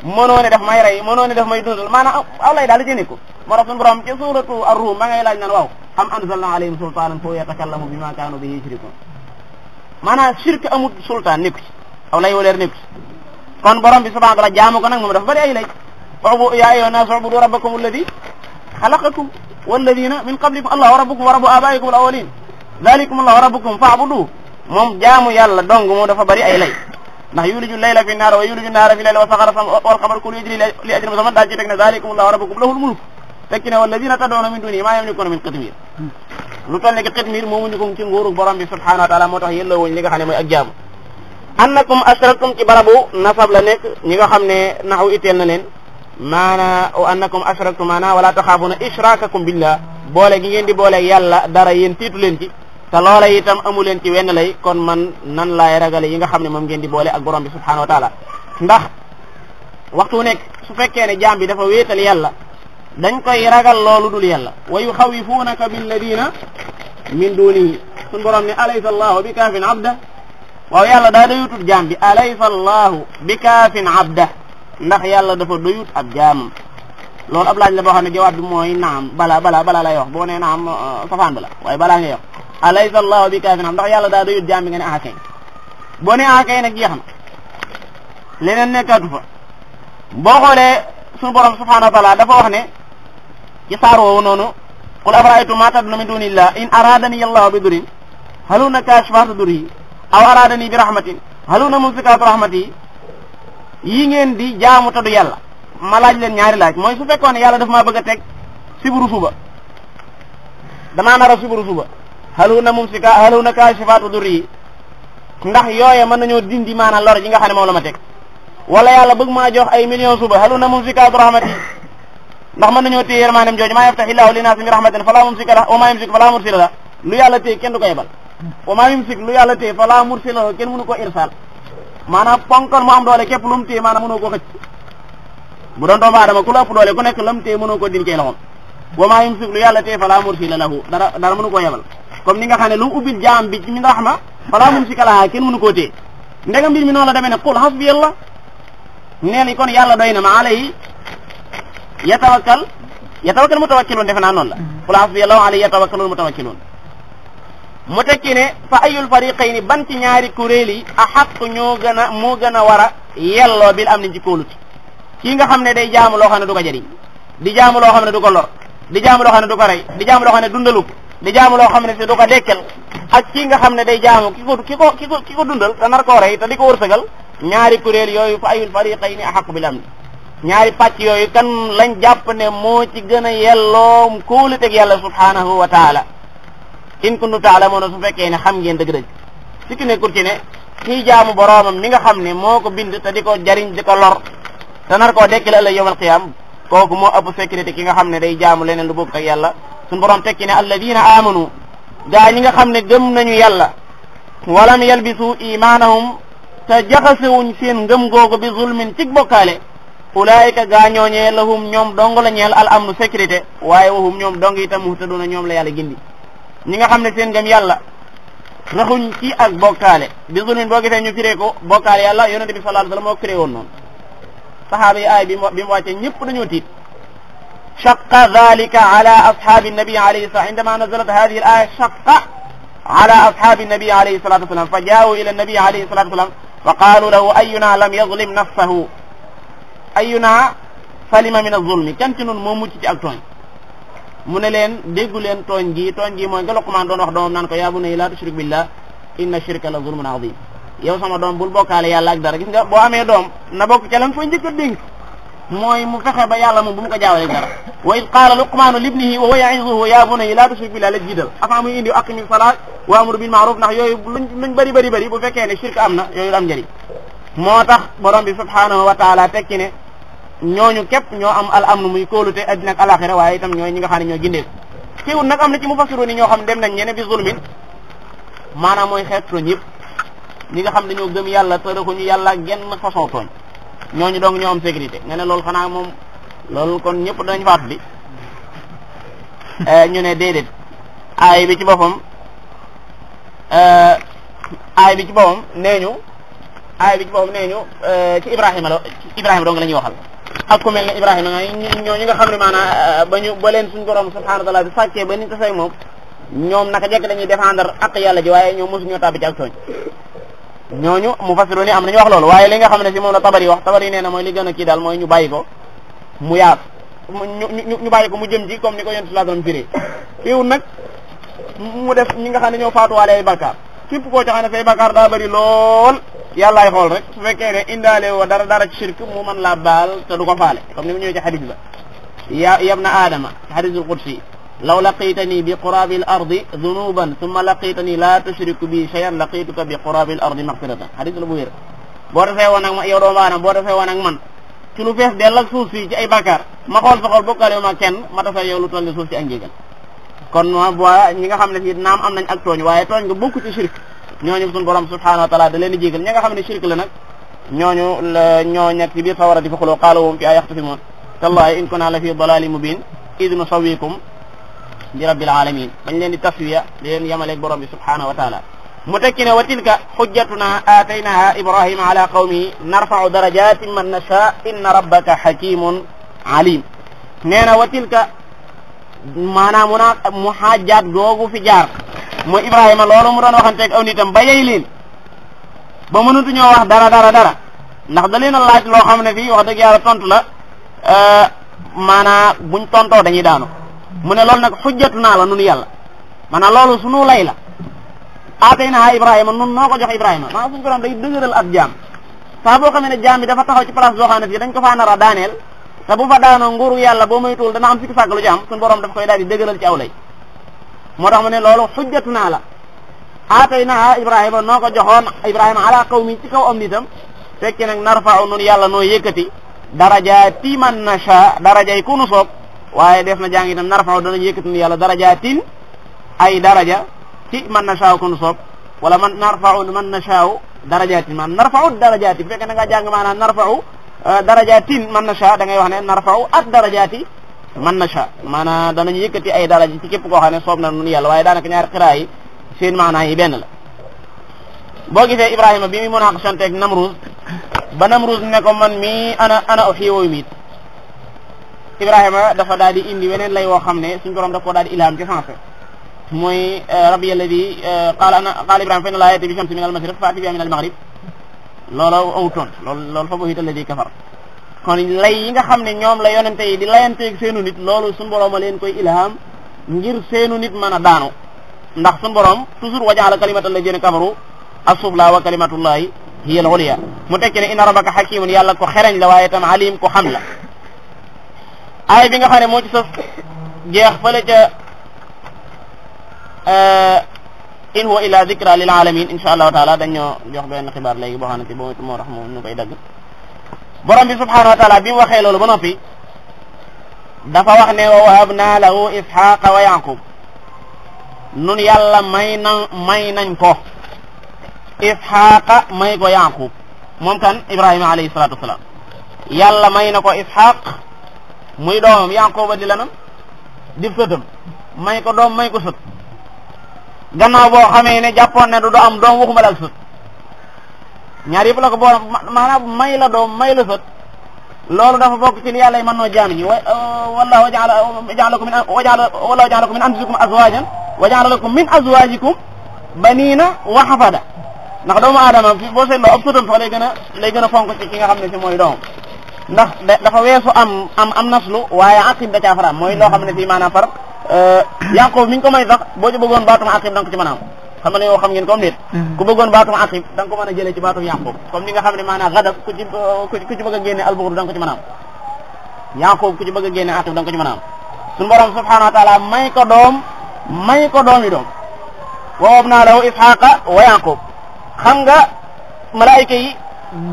mënoo ne daf may rey mënoo ne daf may dundal maanaam aw lay daal di ci nekku moo tax suñu borom ci suratu ar-Rum ma ngay laaj naan waaw am anzalna alayhim sultaanan fa yatakallamu bima kaanu bihi yushrikun maanaam shirk amut sultaan nekku ci aw lay wu leer nekku ci kon borom bi subhanahu wa taala jaamu ko nag moom dafa bëri ay lay ya ayyuhan naas u'budu rabbakum alladi xalaqakum walladina min qablikum allah wa rabbukum wa rabbu abaikum al awwalin dalikum allah wa rabbukum fa'budu moom jaamu yàlla dong moom dafa bëri ay lay ndax yuliju layla fi naara wa yuliju naara fi layla wa saxara wal qamara kullu yajri li ajrin musamman daal ci teg ne dalikum allah wa rabbukum lahul mulk tekki ne walladina tad'una min dunihi ma yamlikuna min qitmir lu toll ne ki qitmir moomuñu ko ci nguuru borom bi subhanahu wa taala moo tax yelloo wuñ li nga xam ne mooy ak jaamu annakum ashraktum ci barabu nasab la nekk ñi nga xam ne naxu itteel na leen maana wa annakum ashraktum maana wala taxaafuna ishrakakum billah boole gi ngeen di boole yàlla dara yéen tiitu leen ci te loola itam amu leen ci wenn lay kon man nan laay ragale yi nga xam ne moom ngeen di boole ak borom bi subhanahu wa taala ndax waxtu nekk su fekkee ne jaam bi dafa wéetal yàlla dañ koy ragal loolu dul yàlla wa yuxawifunaka billadina min dunihi suñ borom ne alaysa allahu bi kaafin abda waaw yàlla daa doyutul jaam bi alaysa allahu bi kaafin abda ndax yàlla dafa doyut ab jaamam loolu ab laaj la boo xam ne jawaab bi mooy naam balaa lay wax boo nee naam safaan ba la waaye balaa ngay wax alaysa allahu bi kaafin abda ndax yàlla daa doyut jaam bi nga ne akay boo ne akay nag jeex na leneen nekkaatu fa boo xoolee suñu borom subhanahu wa taala dafa wax ne ci saar woowu noonu qul afara'aytum ma tad'una min dunillah in aradani allahu bi durrin hal hunaka kashifatu durri aw aradani bi rahmatin hal hunaka mumsikatu rahmati yi ngeen di jaamu taddu yàlla ma laaj leen ñaari laaj mooy su fekkoon ne yàlla daf maa bëgg a teg siburu suba damaa nar a siburu suba hal hunaka kashifatu durri ndax yooye mën nañoo dindi maanaam lor ji nga xam ne moom la ma teg wala yàlla bëgg maa jox ay millions suba hal hunaka mumsikatu rahmati ndax mën nañoo téye yërmaandeem jooju maa yaftahi llaahu linnaasi min rahmatin falaa mumsika lahu wa maa yumsik falaa mursila lahu lu yàlla téye kenn du ko yebal wa maa yumsik lu yàlla téye falaa mursila lahu kenn mënu ko irsal maanaam ponkal mu am doole képp lu mu téye maanaam mënoo ko xëcc bu doon doomu aadama ku la ëpp doole ku nekk lam téye mënoo ko din cay loxom wa maa yumsik lu yàlla téye falaa mursila lahu dara mënu koo yebal comme ni nga xam ne lu mu ubbil jaam bi ci min rahma falaa mumsika lahaa kenn mënu koo téye ndegam mbir mi noonu la demee ne qul hasbiyallah neel kon yàlla doy na ma alayhi yatawakkal mutawakkiluun defe naa noonu la qul hasbiyallahu alayhi yatawakkalul mutawakkiluun mu tekki ne fa ayul fariqayni ban ci ñaari kuréel yi axaq moo gën a war a yelloo bil am ni ci kóolut kii nga xam ne day jaamu loo xam ne du ko jëriñ di jaamu loo xam ne du ko lor di jaamu loo xam ne du ko rey di jaamu loo xam ne dundaluk di jaamu loo xam ne si du ko dekkel ak kii nga xam ne day jaamu ki ko dundal te nar koo rey te di ko wërsëgal ñaari kuréel yooyu fa ayul fariqayni axaq bil am ni ñaari pàcc yooyu kan lañ jàpp ne moo ci gën a yelloo kóoluteg yàlla subhanahu wa taala in kuntum ta'lamuuna su fekkee ne xam ngeen dëgg-dëgg si ki nekkul ci ne kii jaamu boroomam mi nga xam ne moo ko bind te di ko jariñ di ko lor te nar koo dekkil ëllëg yawmal qiyaam kooku moo ëpp sécurité ki nga xam ne day jaamu leneen lu bokk ak yàlla suñu boroom tekki ne alladina amanu gaa ñi nga xam ne gëm nañu yàlla walam yalbisu imaanahum te jaxasewuñ seen ngëm googu bi zulmin cig bokkaale ulaayika gaa ñooñee lahum ñoom dong la ñeel al amnu sécurité waaye wahum ñoom dong itam muhtaduna ñoom la yàlla gindi ñi nga xam ne seen ngëm yàlla raxuñ ci ak bokkaale bi zulmin boo gisee ñu firee ko bokkaale yàlla yonente bi sallallahu alayhi wasallam moo firee woon noonu sahaaba yi aay bi mu wàccee ñëpp dañoo tiit shaqqa dhalika ala ashaabi nabi alayhi salam indama nazalat hadhihi al aya shaqqa ala ashaabi nabi alayhi salatu wasalam fa jaawu ila nabi alayhi salatu wasalam fa qaalu lahu ayuna lam yazlim nafsahu ayuna salima min az-zulmi kan ci noonu moo mucc ci ak tooñ mu ne leen déggu leen tooñ gi mooy nga Luqmaan doon wax doomam naan ko yaa bunayya laa tushrik billah inna shirka la zulmun azim yow sama doom bul bokkaale yàlla ak dara gis nga boo amee doom na bokk ca lam fay njëkk a dénk mooy mu fexe ba yàlla moom bu mu ko jaawale dara wa id qaala luqmaanu libnihi wa huwa ya'izuhu yaa bunayya laa tushrik billah la jiital avant muy indi aqimi salaat wa amru bil ma'ruf ndax yooyu luñ bëri bu fekkee ne shirk am na yooyu am njëriñ moo tax borom bi subhanahu wa taala tekki ne ñooñu képp ñoo am al amnu muy kóolute addina ak alaxira waaye itam ñooy ñi nga xam ne ñoo gindeeku teewul nag am na ci mufassiruun yi ñoo xam dem nañ ñene bi zulmin maanaam mooy xeet tooñ yëpp ñi nga xam dañoo gëm yàlla te raxuñu yàlla genn façon tooñ ñooñu donc ñoo am sécurité nga ne loolu xanaa moom loolu kon ñëpp danañ faatu bi ñu ne déedéet aay bi ci boppam nee ñu ci Ibrahima dong la ñuy waxal ak ku mel ne Ibrahima ñooñu nga xam ne maanaam ba leen suñu borom subhanahu wa taala bi sàccee ba ni taseeg moom ñoom naka jekk dañuy défendre ak yàlla ji waaye ñoom mosuñoo tàbbi ci ak tooñ ñooñu mufassiroon yi am nañu wax loolu waaye li nga xam ne si moom la Tabari wax Tabari nee na mooy li gën a kii daal mooy ñu bàyyi ko mu yaatu ñu bàyyi ko mu jëm ci comme ni ko yonent sallallahu alayhi wasallam firee fiiwul nag mu def ñi nga xam ne ñoo faatuwaale ay bakkaar képp koo ci xam ne say bakkaar daa bëri lool yàllaay xool rek su fekkee ne indaale woo dara ci shirk mu mën laa baal te du ko faale comme ni mu ñëwee ci xadis ba yabna aadama xadisul qudsi law laqitani bi qurabi al ardi dunuban thumma laqitani la tushriku bi shay'an laqituka bi qurabi al ardi maghfiratan xadis la bu wér boo defee woon ak man yow doomu aadama boo defee woon ak man ci lu fees dell ak suuf si ci ay bakkaar ma xool sa xol bokkaale wu ma kenn ma defee yow lu toll ni suuf si ak njégal kon ma boi ñi nga xam ne si naam am nañ ak tooñ waaye tooñ nga bokku ci shirk ñooñu suñu borom subhanahu wa taala da leen di jégal ñi nga xam ne shirk la nag ñoo nekk ci biir sawara di fa xuloo qaala hum fi ay yaxtasimuun tallahi in kunna la fi dalalin mubin id nusawikum bi rabbil alamin bañ leen di taswiya di leen yemaleeg borom bi subhanahu wa taala mu tekki ne wa tilka xujjatuna aataynaha ibrahima ala qawmihi narfa'u darajatin man nasha inna rabbaka hakimun alim nee na wa tilka maanaam mu xaajaat googu fi jaar mooy Ibrahima loolu mu doon waxanteeg aw nitam ba yey leen ba mënutu ñoo wax dara ndax da leen a laaj loo xam ne fii wax dëgg yàlla tontu la maanaam buñ tontoo dañuy daanu mu ne loolu nag xujjatu naa la nun yàlla maanaam loolu sunu lay la aatay naa Ibrahima nun noo ko jox Ibrahima maanaam suñu borom day dëgëral ab jaam saa boo xamee ne jaam bi dafa taxaw ci place boo xam ne fii dañ ko faa nar a daaneel te bu fa daanoo nguuru yàlla boo moytuwul dana am sikki sàkk lu ci am suñu borom daf koy daal di dëgëral ci aw lay moo tax mu ne loolu xujjatu naa la aatay naa Ibrahima noo ko joxoon Ibrahima ala qawmi ci kaw am nitam fekki nag narfa'u nun yàlla noo yëkkati darajaati man nasha darajay ku nu soob waaye def na jàng itam narfa'u danañ yëkkati nun yàlla darajaatin ay daraja ci man nasha ku nu soob wala man narfa'u man nasha darajaatin man narfa'u darajaati bu fekkee da nga jàng maanaam narfa'u darajaatin man nasha da ngay wax ne narfa'u at darajaati man nasha maanaam danañ yëkkati ay daraja ci képp koo xam ne soob na nun yàlla waaye daanaka ñaari xiraa yi seen maanaa yi benn la boo gisee Ibrahima bi muy munaqashante ak Namruz ba Namruz ne ko man mii ana uhyi wa umiit Ibrahima dafa daal di indi weneen lay woo xam ne suñu borom daf koo daal di ilham ci sensé mooy rabbi alladi qaala Ibrahima fa inna llaaha ya'tii bi shamsi min al-mashriq fa'ti bihaa min al-maghrib loolu awutoon loolu fa buhita alladi kafar kon lay yi nga xam ne ñoom la yonente yi di layanteeg seenu nit loolu suñu borom a leen koy ilham ngir seenu nit mën a daanu ndax suñu borom toujours wa ja'ala kalimata alladina kafaru as-sufla wa kalimatullahi hiya al-ulya mu tekki ne inna rabbaka hakimun yàlla ko xereñ la waaye tam alim ko xam la aay bi nga xam ne moo ci sës jeex fële ca in huwa illa dhikra lil alamin insha allahu taala dañoo jox benn xibaar léegi boo xam ne boo moo tax moom ñu koy dagg borom bi subhanahu wa taala bi mu waxee loolu ba noppi dafa wax ne wa wahabna lahu ishaqa wa yaqub nun yàlla may nañ ko ishaqa may ko yaqub moom kan Ibrahima alayhi salatu wassalam yàlla may na ko ishaq muy doomam yaquba di lanam di sëtam may ko doom may ko sët gannaaw boo xamee ne jàppoon ne du am doom waxuma la ak sët ñaar yëpp la ko boo maanaam may la doom may la sët loolu dafa bokk ci li yàlla mën noo jaam ñi wallahu ja'alakum min anfusikum azwajan wa ja'ala lakum min azwajikum banina wa hafada ndax doomu aadama fi boo seetloo ab sëtam sax lay gën a fonk ci ki nga xam ne si mooy doom ndax dafa weesu am naslu waaye aqib da caa faram mooy loo xam ne fii maanaam far Yaqub mi ngi ko may sax boo ci bëggoon baatum aqib da nga ko ci mën a am xam nga ne yow xam ngeen comme nit ku bëggoon baatum aqib da nga ko mën a jëlee ci baatum Yaqub comme ni nga xam ne maanaam gadab ku ci bëgg a génne albuxur da nga ko ci mën a am Yaqub ku ci bëgg a génne aqib da nga ko ci mën a am suñu borom subhanahu wa taala may ko doomi doom wa wahabnaa lahu ishaqa wa yaqub xam nga malaayika yi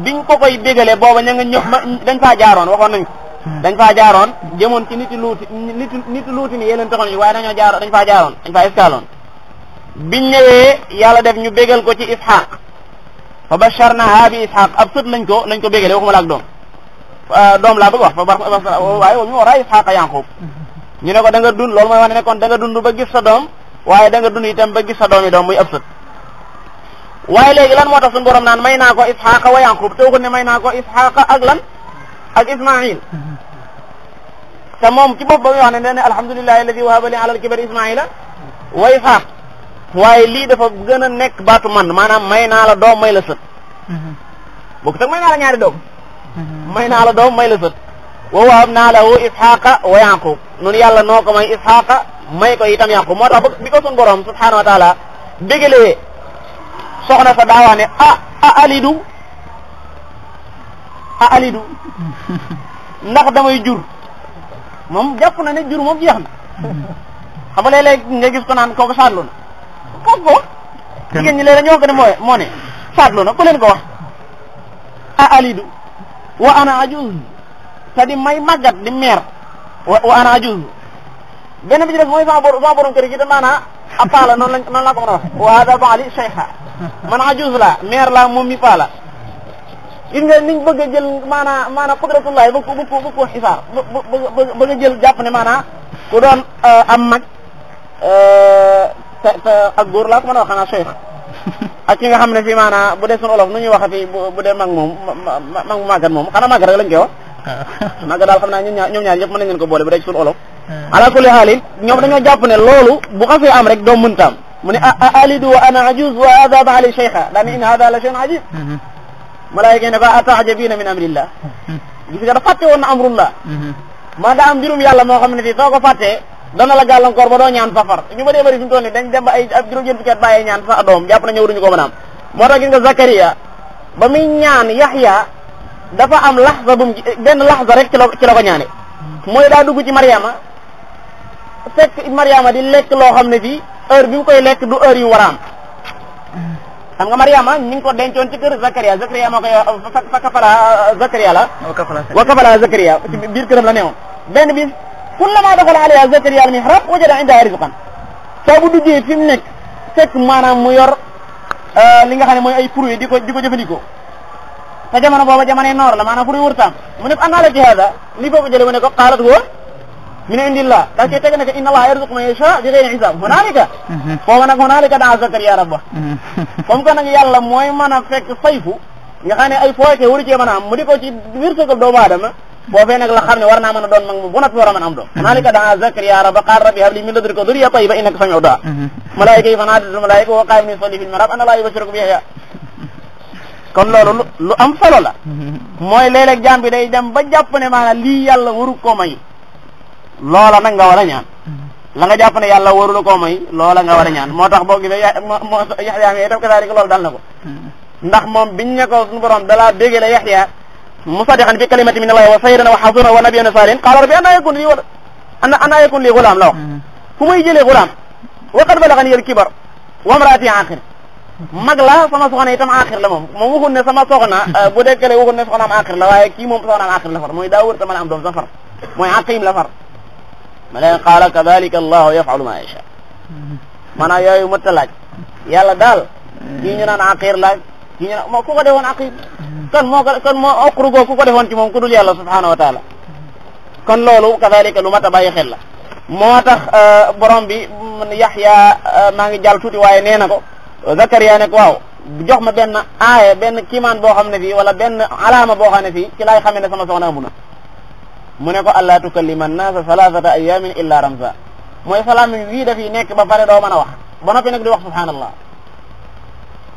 biñ ko koy bégalee booba ña nga ñëw dañ faa jaaroon waxoon nañ ko dañ faa jaaroon jëmoon ci niti luuti ni yéen taxoon ñu waaye dañ faa jaaroon dañ faa escaloon biñ ñëwee yàlla def ñu bégal ko ci ishaq fa basharnaha bi ishaq ab sët lañ ko bégalee waxuma la ak doom laa bëgg wax waaye ñu war a ishaqa yaqub ñu ne ko da nga dund loolu mooy wax ne kon da nga dund ba gis sa doom waaye da nga dund itam ba gis sa doomi doom muy ab sët waaye léegi lan moo tax suñu borom naan may naa ko ishaqa wa yaqub te waxul ne may naa ko ishaqa ak lan ak ismail te moom ci bopp ba muy wax ne alhamdulillahi alladi wahaba li ala al-kibari ismaila wa ishaq waaye lii dafa gën a nekk baatu man maanaam may naa la doom may la sët bokk tag may naa la ñaari doom may naa la doom may la sët wa wahabna lahu ishaqa wa yaqub noonu yàlla noo ko may ishaqa may ko itam yaqub moo tax bi ko suñu borom subhanahu wa taala bégalee soxna sa daawaa ne alidu ndax damay jur moom jàpp na ne jur moom jeex na xam nga léeg-léeg nga gis ko naan kooku saatlu na kooku ko wax jigéen ñi léeg-léeg ñu wax ko ne moo ne saatlu na ku leen ko wax alidu wa ana ajuz te di may màggat di meer wa ana ajuz benn bi ci des mooy sama borom kër gi da maanaa appaala noonu laa ko mën a wax wa hada baali shaykha man ajuz la meer la moom mi paa la gis nga niñ bëgg a jël maanaa qudratullahi ba ko xisaar bëgg a jël jàpp ne maanaa ku doon am mag te ak góor laa ko mën a wax xanaa cheikh ak ki nga xam ne fii maanaa bu dee suñu olof nu ñuy waxati bu dee mag moom mag mu màggat moom xanaa màggat rek lañ koy wax màggat daal xam naa ñoom ñaar ñëpp mën nañ leen ko boole bu dee ci suñu olof ala kulli xaalin ñoom dañoo jàpp ne loolu bu xasee am rek doo mënta am mu ne alidu wa ana ajuz wa hada baali cheikha daa ni in hada la shay'un ajib malaayika ne ko ata'jabina min amrillah gis nga da fàtte woon na amrullah maa nga am mbirum yàlla moo xam ne fii soo ko fàttee dana la gàllankoor ba doo ñaan safar ñu bëree bëri fi mu toll nii dañ dem ba ay juróom-ñeent fukki at bàyyee ñaan sa doom jàpp na ñëw duñu ko mën a am moo tax gis nga Zakariya ba muy ñaan Yaxya dafa am laxza bu benn laxza rek ci la ko ñaane mooy daa dugg ci Mariama fekk Mariama di lekk loo xam ne fii heure bi mu koy lekk du heure yu war a am xam nga Mariama ñu ngi ko dencoon ci kër Zakariya Zakariya moo koy fa kafala Zakariya la wa kafala Zakariya ci biir këram la newoon benn bis kullama daxala alayha Zakariya al-mihrab wajada indaha rizqan soo bu duggee fi mu nekk fekk maanaam mu yor li nga xam ne mooy ay fruits di ko jëfandikoo te jamono booba jamonoy noor la maanaam fruits wurtaam mu ne anna laki hada lii foofu jële mu ne ko qaalat huwa min indillah daa cee teg ne inna allaha yarzuqu man yasha bi ghayri hisab hunaalika foofa nag hunaalika daa Zakariya rabba comme que nag yàlla mooy mën a fekk sayfu nga xam ne ay fooyte waru cee mën a am mu di ko ci wërsëgal doomu aadama foofee nag la xam ne war naa mën a doon mag mu bu noppi war a mën am doom hunaalika daa Zakariya rabba qaala rabbi habli min ladunka dhurriyatan tayyibatan innaka sami'ud du'aa malaayika yi fanaadatul malaayika wa qaa'imun yusalli fil mihrab anna allaha yubashshiruka bi Yahya kon loolu lu am solo la mooy léeg-léeg jaam bi day dem ba jàpp ne maanaam lii yàlla waru koo may loola nag nga war a ñaan la nga jàpp ne yàlla warula koo may loola nga war a ñaan moo tax boo gisee Yaxya mi itam kasaalika loolu dal na ko ndax moom biñ ne ko suñu borom dalaa bégale Yaxya musaddiqan bi kalimati min allahi wa sayyidan wa hasuran wa nabiyyan salihin qaala rabbi anna yakun li gulaam la wax fu may jëlee gulaam wa qad balagani al-kibar wa imraati aaxir mag la sama soxna itam aaxir la moom waxul ne sama soxna bu dekkale waxul ne soxnaam aaxir la waaye kii moom soxnaam aaxir la far mooy daa wër ta mën a am doom sa far mooy aqim la far ma leen qaala kadhalika allahu yaf'alu ma yasha maanaam yooyu mëtta laaj yàlla daal kii ñu naan aqir la kii ñu naan moo ku ko defoon aqir kon moo okru goo ku ko defoon ci moom ku dul yàlla subhanahu wa taala kon loolu kadhalika lu mat a bàyyi xel la moo tax borom bi Yaxya maa ngi jàll tuuti waaye nee na ko Zakariya ne ko waaw jox ma benn aaya benn kiimaan boo xam ne fii wala benn alaama boo xam ne fii ci laay xamee ne sama soxna amu na mu ne ko allaa tukallima annaasa salaasata ayaamin illa ramza mooy salaam wii dafiy nekk ba pare doo mën a wax ba noppi nag di wax subhaanallah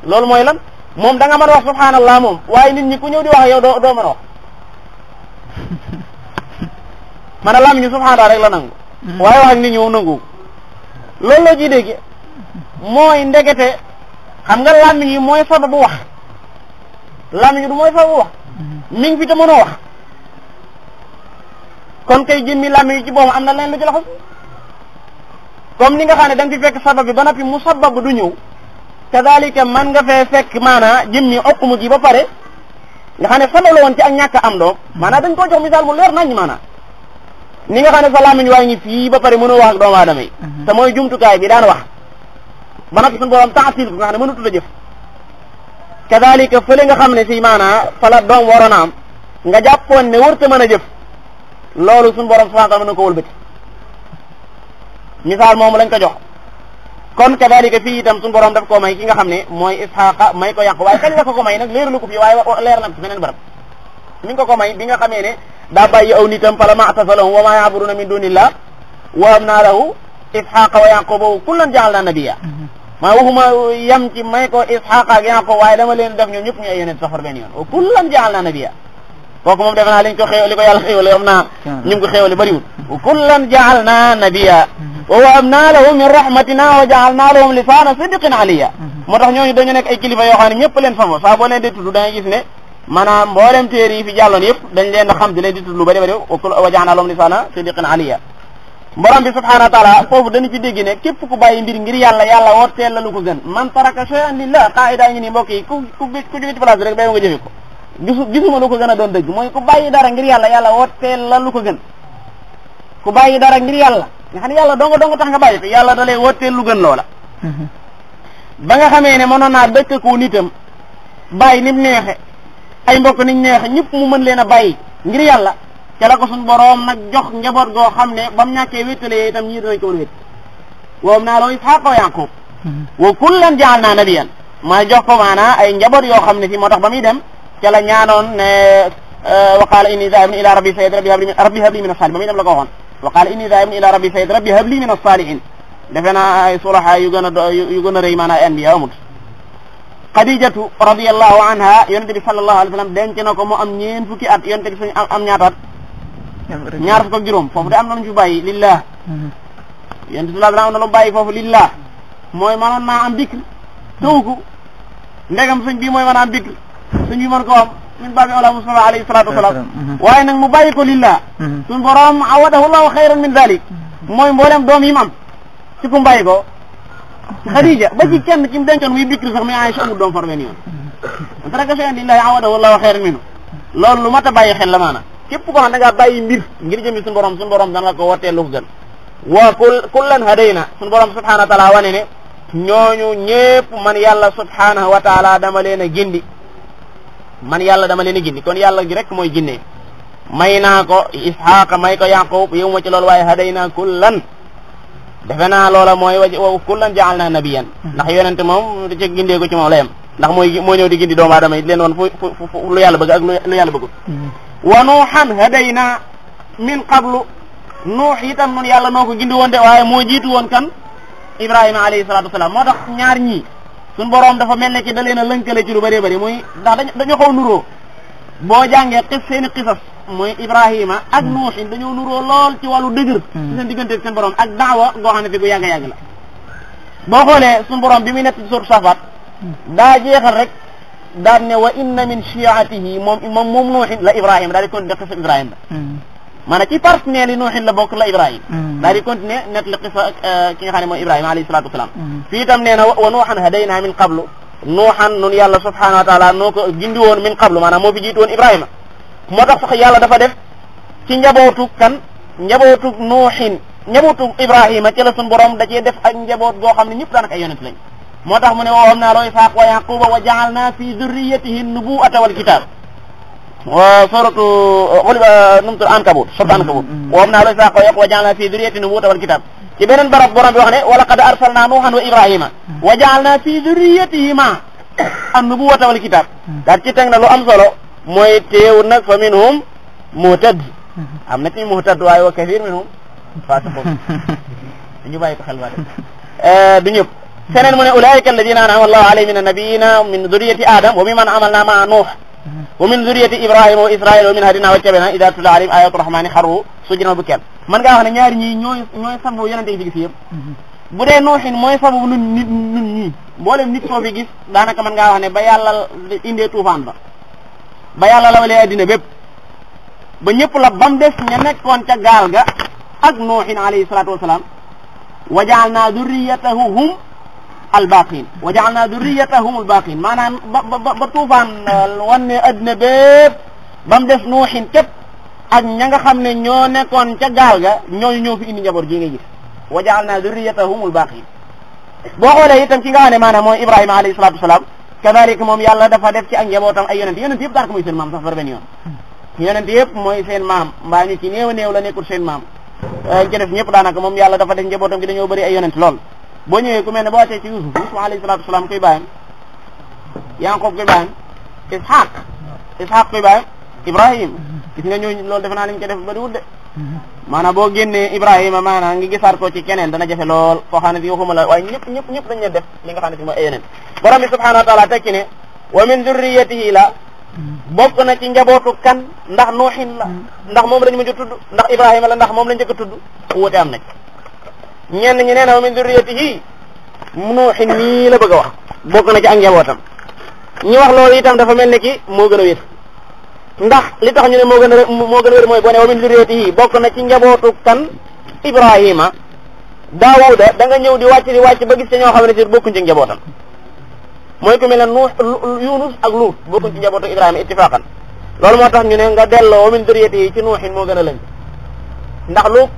loolu mooy lan moom da nga mën a wax subhaanallah moom waaye nit ñi ku ñëw di wax yow doo mën a wax man a lam ñu subhaanallah rek la nangu waaye wax ak nit ñi moom nangu loolu loo ciy dégg mooy ndegete xam nga làmmiñ yi mooy sababu wax làmmiñ yi du mooy sababu wax mi ngi fi te mënoo wax kon kay jëmmi làmmiñ yi ci boobu am na leen lu ci laxas comme ni nga xam ne da nga fi fekk sabab bi ba noppi mu sabab du ñëw kadalika man nga fee fekk maanaa jëmmi okkumu ji ba pare nga xam ne sabab la woon ci ak ñàkk am doom maanaa dañ koo jox misaal mu leer nañ maanaa ni nga xam ne sa làmmiñ waa ngi fii ba pare mënoo wax ak doomu aadama yi te mooy jumtukaay bi daan wax ba noppi suñu borom taasil ko nga xam ne mënutut a jëf kadalika fële nga xam ne si maanaa fala doom waroon a am nga jàppoon ne wërta mën a jëf loolu suñu borom subhanahu wa ta'ala mën na ko wëlbati misaal moomu lañ ko jox kon kadalika fii itam suñu borom daf koo may ki nga xam ne mooy Isxaaqa may ko Yaqub waaye kañ la ko may nag leeralu ko fii waaye leer na ko ci beneen barab mi ngi ko may bi nga xamee ne daa bàyyi aw nitam fala ma'tasalahum wa ma ya'buduna min dunillah wa habna lahu Isxaaqa wa Yaquba kullan ja'alna nabiyya maa waxuma yam ci may ko Isxaaqa ak Yaqub waaye dama leen def ñoom ñëpp ñu ay yonent safar benn yoon wa kullan ja'alna nabiyya kooku moom defe naa liñ ko xéewali ko yàlla xéewali xam naa ñu ngi ko xéewali bariwul wa kullan ja'alna nabiyya wa wahabna lahum min rahmatina wa ja'alna lahum lisaana sidqin aliyya moo tax ñooñu dañu nekk ay kilifa yoo xam ne ñëpp leen famo saa boo leen di tudd da ngay gis ne maanaam mboolem téere yi fi jàlloon yëpp dañ leen a xam di leen di tudd lu bari bari wa ja'alna lahum lisaana sidqin aliyya borom bi subhanahu wa ta'ala foofu dañu ci dégg ne képp ku bàyyi mbir ngir yàlla wooteel la lu ko gën man taraka shay'an lillah qaida ngi nii mbokk yi ku jóge ci place bi rek bay nga jëfe ko gisuma lu ko gën a doon dëgg mooy ku bàyyi dara ngir yàlla wooteel la lu ko gën ku bàyyi dara ngir yàlla nga xam ne yàlla donga tax nga bàyyi ko yàlla da lay wooteel lu gën loola ba nga xamee ne mënoon naa dëkk ko nitam bàyyi ni mu neexe ay mbokk niñ neexe ñëpp mu mën leen a bàyyi ngir yàlla ca la ko suñ boroom nag jox njaboot goo xam ne ba mu ñàkkee wéttalee itam ñii dinañ ko mën a wét woom naa loo Isxaaqa wa Yaqub wa kullan ja'alna nabiyyan ma jox ko maanaa ay njaboot yoo xam ne fi moo tax ba muy dem ca la ñaanoon ne wa qaala inni zaahibun ila rabbi sayyid rabbi habli min as-saalihin ba muy dem la ko waxoon wa qaala inni zaahibun ila rabbi sayyid rabbi habli min as-saalihin defe naa ay sulaha yu gën a rëy maanaa anbiya amut Xadijatu radiyallahu anha yonente bi sallallahu alayhi wa sallam denc na ko mu am ñeen fukki at yonente bi suñu am ñaata at ñaar fukk ak juróom foofu de am na lu ñu fi bàyyi lillah yonente bi am na lu bàyyi foofu lillah mooy mënoon naa am bikr taw ko ndegam suñ bii mooy mën a am bikr suñ bi mën ko am min baabi awla Mustafa alayhi salatu wasalaam waaye nag mu bàyyi ko lillah suñ borom awadahu llahu xayran min dalik mooy mboolem doom yi mu am ci ku bàyyi ko Xadija ba ci kenn ci mu dencoon muy bikri sax muy Aïcha amul doom farben yoon taraka shay'an lillahi awadahu llahu xayran minhu loolu lu mat a bàyyi xel la maana képp ko xam da ngaa bàyyi mbir ngir jëmi suñu borom dana la ko wootee lu ko gën wa kullan hadayna suñu borom subhanahu wa taala wane ne ñooñu ñépp man yàlla subhanahu wa taala dama leen a gindi man yàlla dama leen a gindi kon yàlla gi rek mooy ginnee may naa ko Isxaaqa may ko Yaqub yow ma ci loolu waaye hadayna kullan defe naa loola mooy wa kullan ja'alna nabiyan ndax yonente moom da ci gindee ko ci moom la yem ndax moo ñëw di gindi doomu aadama yi leen woon fu lu yàlla bëgg ak lu yàlla bëggul wa nuuhan hadayna min qablu nuux itam nun yàlla noo ko gindi woon de waaye moo jiitu woon kan Ibrahima alayhi salatu wasalaam moo tax ñaar ñii suñ boroom dafa mel ne ki da leen a lënkale ci lu bëree bëri muy ndax dañoo xaw nuroo boo jàngee seeni xisas mooy Ibrahima ak nuuxin dañoo nuroo lool ci wàllu dëgër ci seen diggante seen borom ak daawa goo xam ne fi gu yàgg-yàgg la boo xoolee suñu borom bi muy nett ci sourate Safat daa jeexal rek daal ne wa inna min shi'atihi moom nuuxin la Ibrahima daal di continuer xisa Ibrahima la maanaam ci partenaire yi nuuxin la bokk la Ibrahima daal di continuer nett li xisa ki nga xam ne mooy Ibrahima alayhi salatu wasalaam fii itam nee na wa nuuxan hadayna min qablu nuuxan nun yàlla subhanahu wa taala noo ko gindi woon min qablu maanaam moo fi jiitu woon Ibrahima moo tax sax yàlla dafa def ci njabootu nuuxin njabootu Ibrahima ci la suñu borom da cee def ak njaboot goo xam ne ñëpp daanaka ay yonent lañ moo tax mu ne woo xam naa loo Isaaq wa Yaquba wa ja'alna fi dhurriyyatihi nubuwwata wal kitab wa suratu numtu Ankabut suratu Ankabut woo xam naa loo Isaaq wa Yaquba wa ja'alna fi dhurriyyatihi nubuwwata wal kitab ci beneen barab borom bi wax ne wa laqad arsalna nuuhan wa Ibrahima wa ja'alna fi dhurriyyatihima an-nubuwwata wal kitab daal ci teg na lu am solo mooy teew nag fa minhum muhtad am na ci muhtad waaye wa kathir minhum fasiqun ñu bàyyi ko xel waa du ñëpp feneen mu ne ulaika alladina an'ama allahu alayhim min annabiyina min dhurriyyati adam wa mimman amalna ma'a nuh wa min dhurriyyati ibrahima wa israila wa min hadina wa tabana idha tutla alayhim ayatu rahmani xarru sujran bu kenn mën ngaa wax ne ñaari ñii ñooy sababu yonente fi gis yëpp bu dee nuuxin mooy sababu nun ñii mboolem nit soo fi gis daanaka mën ngaa wax ne ba yàlla indee tuufaan ba yàlla la walee addina bépp ba ñëpp la bam des ña nekkoon ca gaal ga ak nuuxin alayhi salatu wasalaam wa ja'alna dhurriyyatahu hum albaqin wa ja'alna dhurriyyatahum albaqin maanaam ba tuufaan wanne addina bépp bam des nuuxin képp ak ña nga xam ne ñoo nekkoon ca gaal ga ñooñu ñoo fi indi njaboot gi nga gis wa ja'alna dhurriyyatahum albaqin boo xoolee itam ki nga xam ne maanaam mooy Ibrahima alayhi salatu wasalaam kadhalika moom yàlla dafa def ci ak njabootam ay yonent yëpp daanaka mooy seen maam sax far benn yoon yonent yëpp mooy seen maam mbaa ñu ci néew néew la nekkul seen maam ci def ñëpp daanaka moom yàlla dafa def njabootam gi dañoo bëri ay yonent lool boo ñëwee ku mel ne boo wàccee ci Yusuf alayhi salatu wasalaam koy bàyyam Yaqub koy bàyyam Ishaq koy bàyyam Ibrahim gis nga ñooñu loolu defe naa liñ ko def bëriwul de maanaam boo génnee Ibrahima maanaam ngi gisaat ko ci keneen dana jafe lool koo xam ne fi waxuma la waaye ñëpp dañ leen def li nga xam ne fi mooy ay yonent borom bi subhanahu wa taala tekki ne wa min dhurriyyatihi la bokk na ci njabootu kan ndax nuuxin la ndax moom lañu mujj tudd ndax Ibrahima la ndax moom lañ njëkk a tudd wuute am na ci ñenn ñi nee na wa min dhurriyyatihi nuuxin nii la bëgg a wax bokk na ci ak njabootam ñi wax loolu itam dafa mel ne ki moo gën a wér ndax li tax ñu ne moo gën a wér mooy boo ne wa min dhurriyyatihi bokk na ci njabootu kan Ibrahima Daawuda da nga ñëw di wàcc ba gis ci ñoo xam ne ci bokkuñ ci njabootam mooy ku mel ne Nuux Yunus ak Luut bokkuñ ci njabootu Ibrahima ittifaqan loolu moo tax ñu ne nga delloo wa min dhurriyyatihi ci nuuxin moo gën a lëng ndax Luut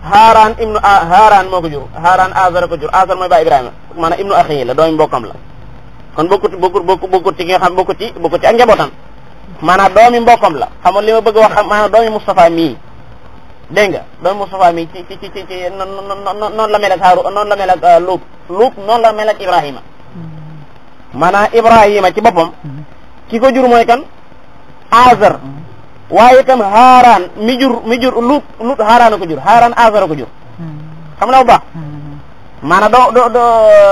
Haaraan moo ko jur Haaraan Azar ko jur Azar mooy ba Ibrahima maanaam ibnu axi la doomi mbokkam la kon bokkut ci ki nga xam bokkut ci ak njabootam maanaam doomi mbokkam la xam nga li ma bëgg a wax maanaam doomi Moustapha mii dégg nga doomi Moustapha mii ci noonu la mel ak noonu la mel ak Luut noonu la mel ak Ibrahima maanaam Ibrahima ci boppam ki ko jur mooy kan Azar waaye itam Haaraan mi jur Luut Haaraan ko jur Haaraan Azar ko jur xam nga bu baax maanaam doo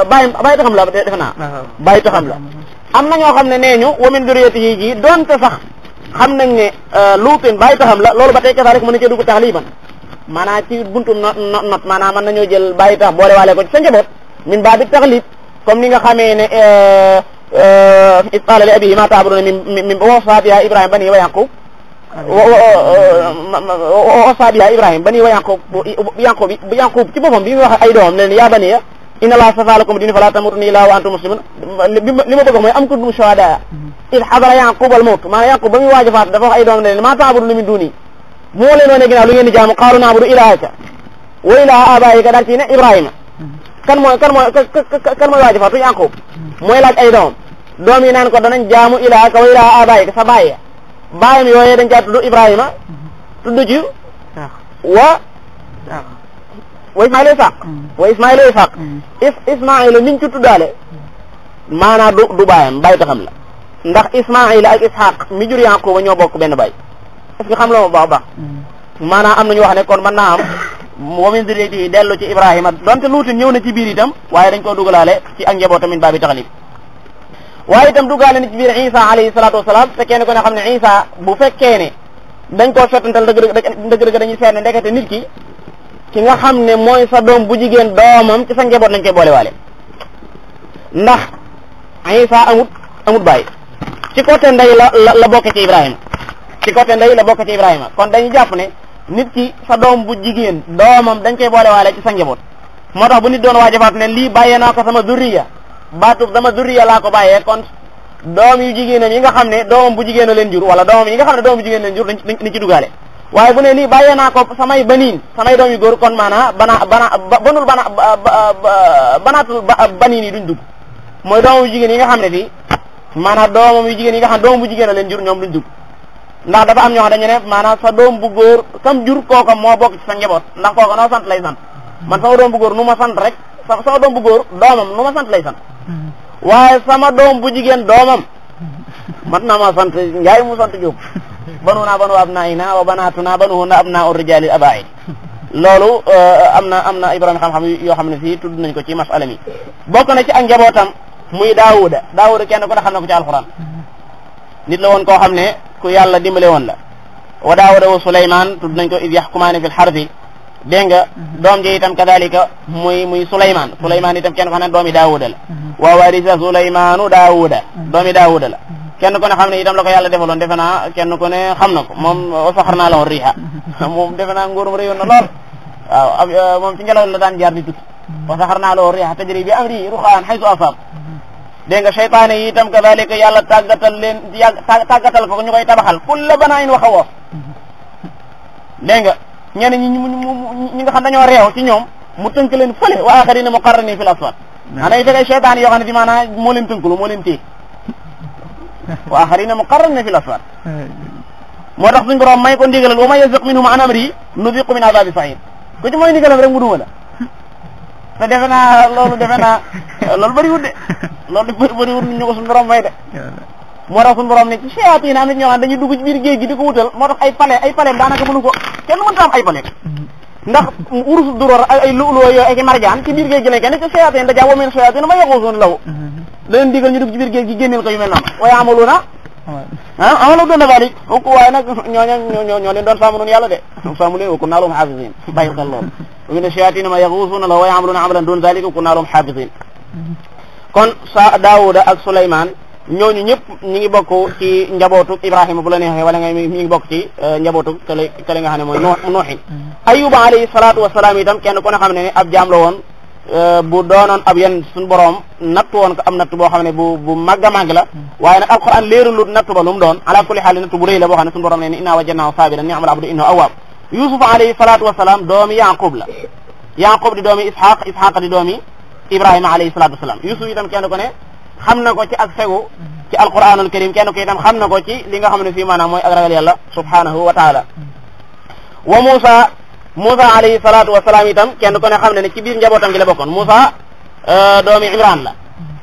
bàyyi taxam la defe naa bàyyi taxam la am na ñoo xam ne nee ñu wa min duriyatihi ji doonte sax xam nañ ne luutin bàyyi taxam la loolu ba tey kasaalika mën na cee dugg taxliban maanaam ci buntum not maanaam mën nañoo jël bàyyi tax boole waale ko ci sa njaboot min baabi taxlib comme ni nga xamee ne iz qaala li abiihi maa ta'buduuna min wasa bihaa Ibrahima banii wa Yaqub wasa bihaa Ibrahima banii wa Yaqub ci boppam bi mu wax ay doomam ne leen yaa baniya inna Allaaha stafaa lakum diina falaa tamuutunna illaa wa antum muslimuun li ma bëgg mooy am kuntum shuhadaa iz hadara Yaquuba al-mawt maanaam Yaqub ba muy waaj a faatu dafa wax ay doomam ne leen maa ta'buduuna min duunii moo leen wane ginnaaw lu ngeen di jaamu qaaluu na'budu ilaahaka wa ilaaha aabaa'ika daal ci ne Ibrahima kan mooy waaj a faatu Yaqub mooy laaj ay doom yi naan ko danañ jaamu ilaahaka wa ilaaha aabaa'ika sa baay baayam yooyee dañ caa tudd Ibrahima tudd ci wa Ismaïla Ishaq Ismaïla niñ ci tuddaale maanaam du baayam baay taxam la ndax Ismaïla ak Ishaq mi jur Yaquba ñoo bokk benn baay est-ce que xam la ma baax baax maanaam am nañu wax ne kon mën naa am wa min zurriyyatihi dellu ci Ibrahima donte luutin ñëw na ci biir itam waaye dañ koo dugalaale ci ak njaboot tamit baabi taxlib waaye itam duggaale ni ci biir Isa alayhi salaatu wasalaam fekkee ne ko ne xam ne Isa bu fekkee ne dañ koo settantal dëgg-dëgg dañuy seet ne ndekete nit ki nga xam ne mooy sa doom bu jigéen doomam ci sa njaboot lañ koy boole waale ndax Isa amut bàyyi ci côté ndey la bokke ci Ibrahima ci côté ndey la bokke ci Ibrahima kon dañuy jàpp ne nit ki sa doom bu jigéen doomam dañ koy boole waale ci sa njaboot moo tax bu nit doon waajafaat ne lii bàyyee naa ko sama zurriya baatub sama zurriya laa ko bàyyee kon doom yu jigéenam yi nga xam ne doomam bu jigéen a leen jur wala doomam yi nga xam ne doomam bu jigéen leen jur dañ ci dugaale waaye bu ne lii bàyyee naa ko samay baniin samay doom yu góor kon maanaa banaatul baniin yi duñ dugg mooy doomam yu jigéen yi nga xam ne fii maanaam doomam yu jigéen yi nga xam ne doomam bu jigéen a leen jur ñoom duñ dugg ndax dafa am ñoo xam dañu ne maanaam sa doom bu góor sam jur kooka moo bokk ci sa njaboot ndax kooka noo sant lay sant man sama doom bu góor nu ma sant rek sama doom bu góor doomam nu ma sant lay sant waaye sama doom bu jigéen doomam mat na ma sant Njaay mu sant Jóob banuna banu abnaa'inaa wa banaatuna banuhunna abnaa'u rijaali abaa'id loolu am na Ibrahima xam-xam yoo xam ne fii tudd nañ ko ci masala mi bokk na ci ak njabootam muy Daawuda kenn ku ne xam na ko ci alxuraan nit la woon koo xam ne ku yàlla dimbale woon la wa Daawuda wa Suleymaan tudd nañ ko id yaxkumaani fil harbi dégg nga doom ji itam kadalika muy Suleymaan itam kenn ko xam ne doomi Daawuda la wa warisa Suleymaanu Daawuda doomi Daawuda la kenn ku ne xam ne itam la ko yàlla defaloon defe naa kenn ku ne xam na ko moom wa saxarnaa lahu riiha moom defe naa nguurum réyoon na lool waaw moom ci ngelaw la daan jaar di tukki wa saxarnaa lahu riiha tajri bi amrihi ruxaan haysu asaab dégg nga seytaane yi itam kadalika yàlla tàggatal ko ñu koy tabaxal kulla banaayin wa xawaaf dégg nga ñenn ñi nga xam dañoo réew ci ñoom mu tënk leen fële wa axarina muqarranin fil asfad xanaa fekk ay seytaane yoo xam ne di maanaam moo leen tënklu moo leen téye wa axarina muqarranin fil asfad moo tax suñu borom may ko ndigalal wa man yazigh minhum an amri nuziqhu min azabi sa'ir ku ci mooy ndigalam rek mu duma la te defe naa loolu bëriwul de loolu bëriwul ñu ko suñu borom may de moo tax suñu borom ne ci shayatin am nit ñoo xam dañuy dugg ci biir géej gi di ko wutal moo tax ay palais daanaka mënu ko kenn mënta am ay palais ndax urus duror ay lu'lu yooyu ak marjaan ci biir géej gi lañ kenn ci shayatin da jaa wa min shayatin ma yaxuusuuna lahu da leen digal ñu dugg ci biir géej gi génneel ko yu mel noonu waaye amaluna amalo doon dalik waaye nag ñoo leen doon sàmm noonu yàlla de sàmm leen wa kunna lahum haafizin bàyyi xel loolu wa min shayatin ma yaxuusuuna lahu wa ya'maluna amalan dun zalika wa kunna lahum haafizin kon sa Daawuda ak Suleymaan ñooñu ñëpp ñi ngi bokk ci njabootu Ibrahima bu la neexee wala nga mi ngi bokk ci njabootu kële nga xam ne mooy Nuuhin Ayyuba alayhi salaatu wasalaam itam kenn ku ne xam ne ab jaam la woon bu doonoon ab yenn suñu borom natt woon ko am natt boo xam ne bu màgg a màgg la waaye nag alquran leeralul natt ba lu mu doon ala kulli xaal natt bu rëy la boo xam ne suñu borom ne innaa wajadnaahu saabiran ni'mal abdu innahu awwaab Yuusuf alayhi salaatu wasalaam doomi Yaaqub la Yaaqub di doomi Isxaaq di doomi Ibrahima alayhi salaatu wasalaam Yuusuf itam kenn ku ne xam na ko ci ak fegu ci alquranul karim kenn ko itam xam na ko ci li nga xam ne fii maanaam mooy ak ragal yàlla subhanahu wa taala wa Musa alayhi salaatu wasalaam itam kenn ko ne xam ne ci biir njabootam gi la bokkoon Musa doomi Imran la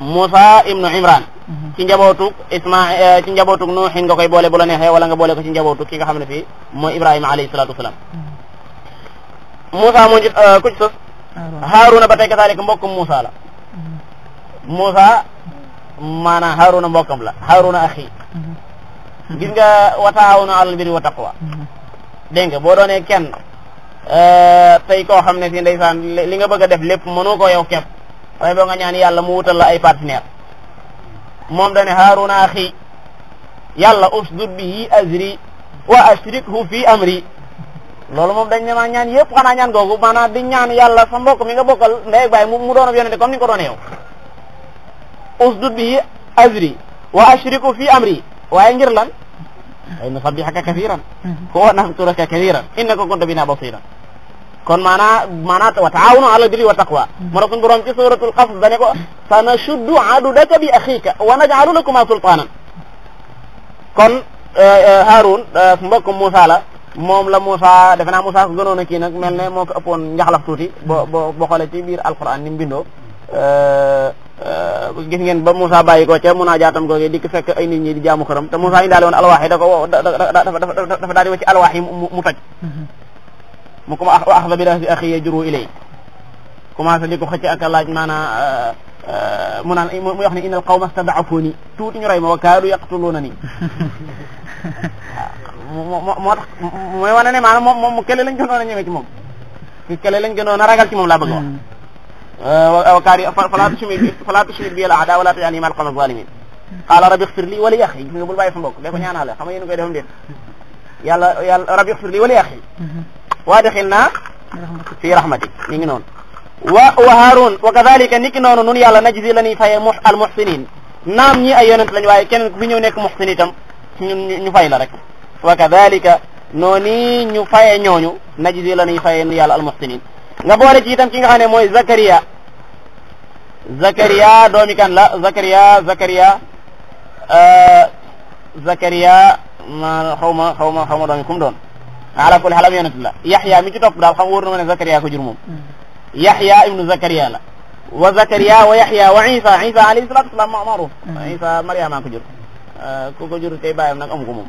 Musa ibnu Imran ci njabootuk ci njabootuk Nuuhin nga koy boole bu la neexee wala nga boole ko ci njabootuk ki nga xam ne fii mooy Ibrahima alayhi salaatu wasalaam Musa moo ku ci sos Haaruna ba tey kasaalika mbokkum Musa la Musa maanaam Haaruna mbokkam la Haaruna axi gis nga wa taawanu alal birri wa taqwa dégg nga boo doonee kenn tey koo xam ne si ndeysaan li nga bëgg a def lépp mënoo ko yow kepp waaye boo nga ñaan yàlla mu wutal la ay partenaire moom dane Haaruna axi yàlla usdud bihi azri wa ashrikhu fi amri loolu moom dañ ne maa ñaan yëpp xanaa ñaan googu maanaam di ñaan yàlla sa mbokk mi nga bokkal ndey ak baay mu doon ab yonente comme ni nga ko doone yow usdud bihi azri wa ashriku fi amri waaye ngir lan ay nusabbihaka kathiran wa nadhkuraka kathiran innaka kunta bina basiran kon maanaa wa taawanu ala birri wa taqwa moo tax suñu borom ci suratul Qasas dane ko sanashuddu adudaka bi akhika wa naj'alu lakuma sultanan kon Haarun mbokk Moussa la moom la Moussa defe naa Moussa ko gënoon a kii nag mel ne moo ko ëppoon njaxlaf tuuti boo xoolee ci biir alquran ni mu bindoo gis ngeen ba Moussa bàyyi ko ca munajaatam googee di ko fekk ay nit ñi di jaamu xëram te Moussa indaale woon alwaax yi dafa daal di wacc alwaax yi mu toj mu ko wa axda bi ra'si axi yajru ilay commencé di ko xëcc ak laaj maanaa mu naan mu wax ne innal qawma stad'afuni tuuti ñu rey ma wa kaadu yaqtulunani moo tax mooy wane ne maanaam moom kele lañ gënoon a ñëwee ci moom kele lañ gënoon a ragal ci moom laa bëgg wax wa kaari fala tushmit bi al a'da wala taj'alni ma'al qawmi zalimin qala rabbi ighfir li wa li akhi gis nga bul bàyyi sa mbokk da ko ñaanale xam nga yéen koy defam déet yàlla rabbi ighfir li wa li akhi waadxilna fi rahmatik mi ngi noonu wa Haarun wa kadhalika niki noonu nun yàlla najzi la ñuy faye al muhsinin naam ñi ay yonent lañ waaye keneen ku fi ñëw nekk muhsin itam ñu fay la rek wa kadhalika noonu ñu faye ñooñu najzi la ñuy faye nu yàlla al muhsinin nga boole ci itam ki nga xam ne mooy Zakariya doomi kan la Zakariya ma xaw ma doomi kum doon ala kulli xaal yonent la Yaxya mi ci topp daal xam wóor na ma ne Zakariya ko jur moom Yaxya ibnu Zakariya la wa Zakariya wa Yaxya wa Isa alayhi salatu wasalam maaruf Isa Mariama ko jur ku ko jur tey bàyyam nag amu ko moom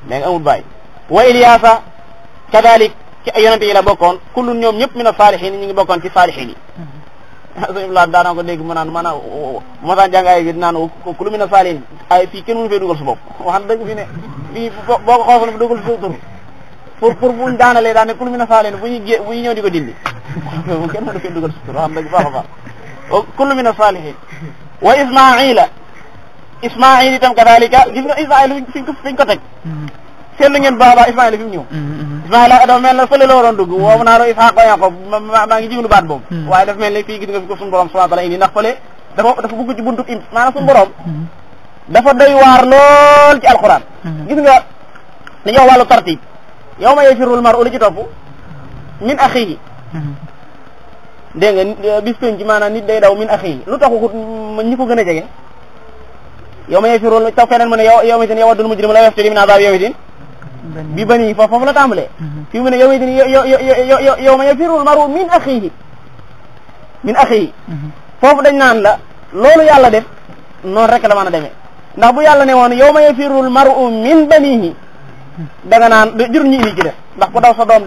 léegi amul bàyyi wa Ilyasa kadalik ci ay yonent yi la bokkoon kullun ñoom ñëpp min as-salihin ñu ngi bokkoon ci salihin yi sëñ Ibrahima daanaa ko dégg mu naan maanaam mosaan jàng ay bi naan kullu min as-salihin ay fii kenn mënu fee dugal su bopp wax dëgg fi ne fii boo ko xoosal fi dugal su tur pour buñ daanalee daan ne kullu min as-salihin bu ñuy ñëw di ko dindi kenn mënu fee dugal su tur wax dëgg baax a baax kullu min as-salihin wa Ismaïl itam kadalika gis nga Ismaïl fiñ ko teg seetlu ngeen baax Ismaïl fi mu ñëw Ismaïl dafa mel ne fële la waroon dugg woo naa la Isxaaq wa Yaqub maa ngi jiwlu baat boobu waaye dafa mel ne fii gis nga fi ko suñu borom subhanahu wa ta'ala indi ndax fële dafa bugg ci buntu maanaam suñu borom dafa doy waar lool ci alquran gis nga dañuy wax wàllu tartib yawma yafirru al-mar'u li ci topp min axihi dégg nga bis pénc ci maanaam nit day daw min axihi lu tax waxut ñi ko gën a jege yawma yafirru taw feneen mu ne yawma idin yawaddul mujrimu law yaftadi min adhabi yawma idin bi bani foofu la tàmbalee fii mu ne yawma idin yawma yafirru al-mar'u min axihi foofu dañ naan la loolu yàlla def noonu rek la mën a demee ndax bu yàlla ne woon yawma yafirru al-mar'u min banihi da nga naan jur ñu indi ci def ndax ku daw sa doom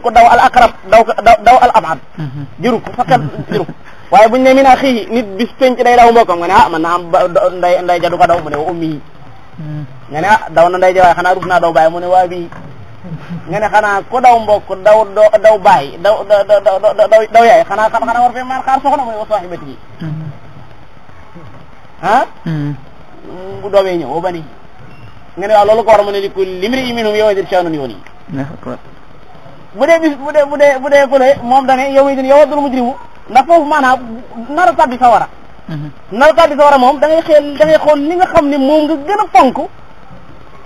ku daw al aqrab daw al abad juru ko faqat juru ko waaye buñ ne min axihi nit bis penc day daw mbokkam nga ne man naa am nday ja du ko daw mu ne wa ummi nga ne daw na nday ja waaye xanaa rus naa daw bàyyi mu ne waa bii nga ne xanaa ku daw mbokk daw bàyyi daw yaay xanaa war fee man xaar soxna mu ne wa sahibati yi bu doobee ñëw wa bani nga ne waaw loolu ko war a mën a di ko limri minhum yawma idin sha'nun yughni bu dee fële moom dane yawma idin yawaddul mujrimu ndax foofu maanaam nar a tàbbi sawara moom da ngay xool li nga xam ne moom nga gën a fonk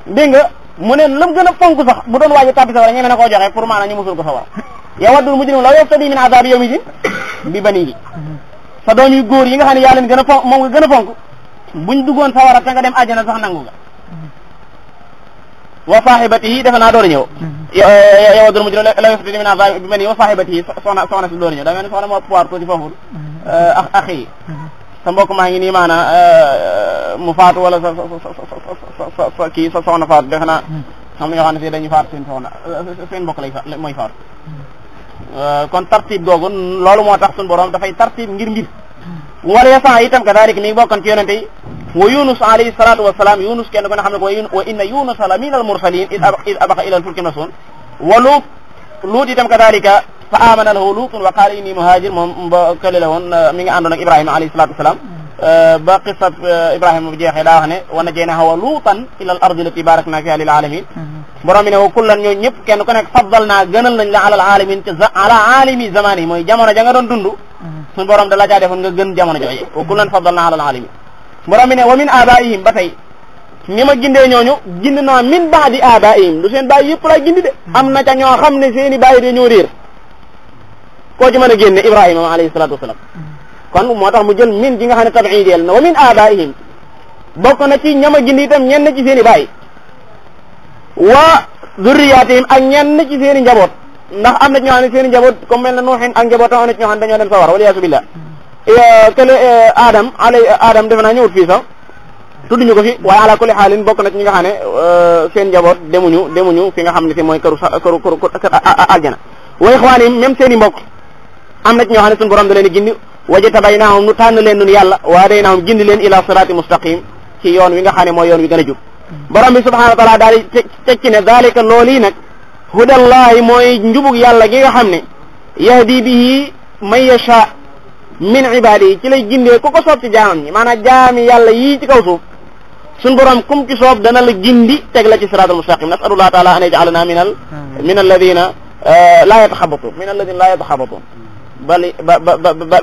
dégg nga mu ne lam gën a fonk sax bu doon waaj a tàbbi sawara ñeme na koo joxe pour maanaam ñu musul ko sawara yawaddul mujrimu law yaftadi min adhabi yawma idin bi banihi sa doom yu góor yi nga xam ne yaa leen gën a fonk moom nga gën a fonk buñ duggoon sawara te nga dem àjjana sax nangu nga wa sahibatihi defe naa door a ñëw yawaddul mujrimu law yaftadi min adhabi bi banihi wa sahibatihi soxna si door a ñëw da mel ni soxna moo pouvoir tuuti foofu axi sa mbokk maa ngi nii maanaam mu faatu wala sa kii sa soxna faatu defe naa xam na ñoo xam ne si dañuy faatu seen soxna seen mbokk mooy faatu kon tartib googu loolu moo tax suñu borom dafay tartib ngir mbir wala yasan itam kadalik mi ngi bokkoon ci yonente yi wa yunus alayhi salatu wassalam yunus kenn ko ne xam ne ko wa inna yunus la min al mursalin id abaqa ila al fulki masun wa lut itam kadalika fa amana lahu lutun wa qala inni muhajir moom ba kële la woon mi ngi àndoon ak ibrahima alayhi salatu wassalam ba qissat ibrahima bu jeexee daa wax ne wa najaynahu wa lutan ila al ardi allati barakna fiha lil alamin borom bi ne wa kullan ñoo ñëpp kenn ku nekk faddal naa gënal nañ la alal alamin ci ala alimi zamani mooy jamono ja nga doon dund suñu borom da la caa defoon nga gën jamono jooje wa kullan faddal naa alal alamin borom bi ne wa min abaihim ba tey ñi ma gindee ñooñu gind naa min baadi abaihim du seen bàyyi yëpp lay gindi de am na ca ñoo xam ne seen i bàyyi de ñoo réer koo ci mën a génne ibrahima alayhi salatu wasalam kon moo tax mu jël min ji nga xam ne tabiideel na wa min abaihim bokk na ci ñama gindi itam ñenn ci seen i bàyyi wa zurriyatihim ak ñenn ci seen i njaboot ndax am na ci ñoo xam ne seen i njaboot comme mel na nuuxin ak njabootam am na ci ñoo xam ne dañoo dem sawara waliyaasu billah kële adam defe naa ñëwut fii sax tudduñu ko fi waaye ala kulli xaalin bokk na ci ñi nga xam ne seen njaboot demuñu fi nga xam ne si mooy këru aljana wa ixwaanihim même seen i mbokk am na ci ñoo xam ne suñu borom da leen gindi wajtabaynahum nu tànn leen nun yàlla waa daynahum gindi leen ila sirati mustaqim ci yoon wi nga xam ne mooy yoon wi gën a jub borom bi subhanahu wa taala daal di teg ci ne dalika loolu yi nag hudallahi mooy njubug yàlla gi nga xam ne yahdi bihi man yasha min ibadihi ci lay gindee ku ko soob ci jaamam ñi maanaam jaami yàlla yii ci kaw suuf suñ borom kum ci soob dana la gindi teg la ci siratal mustaqim nasalullah taala an yaj'alana min alladina la yataxabatun min alladina la yataxabatun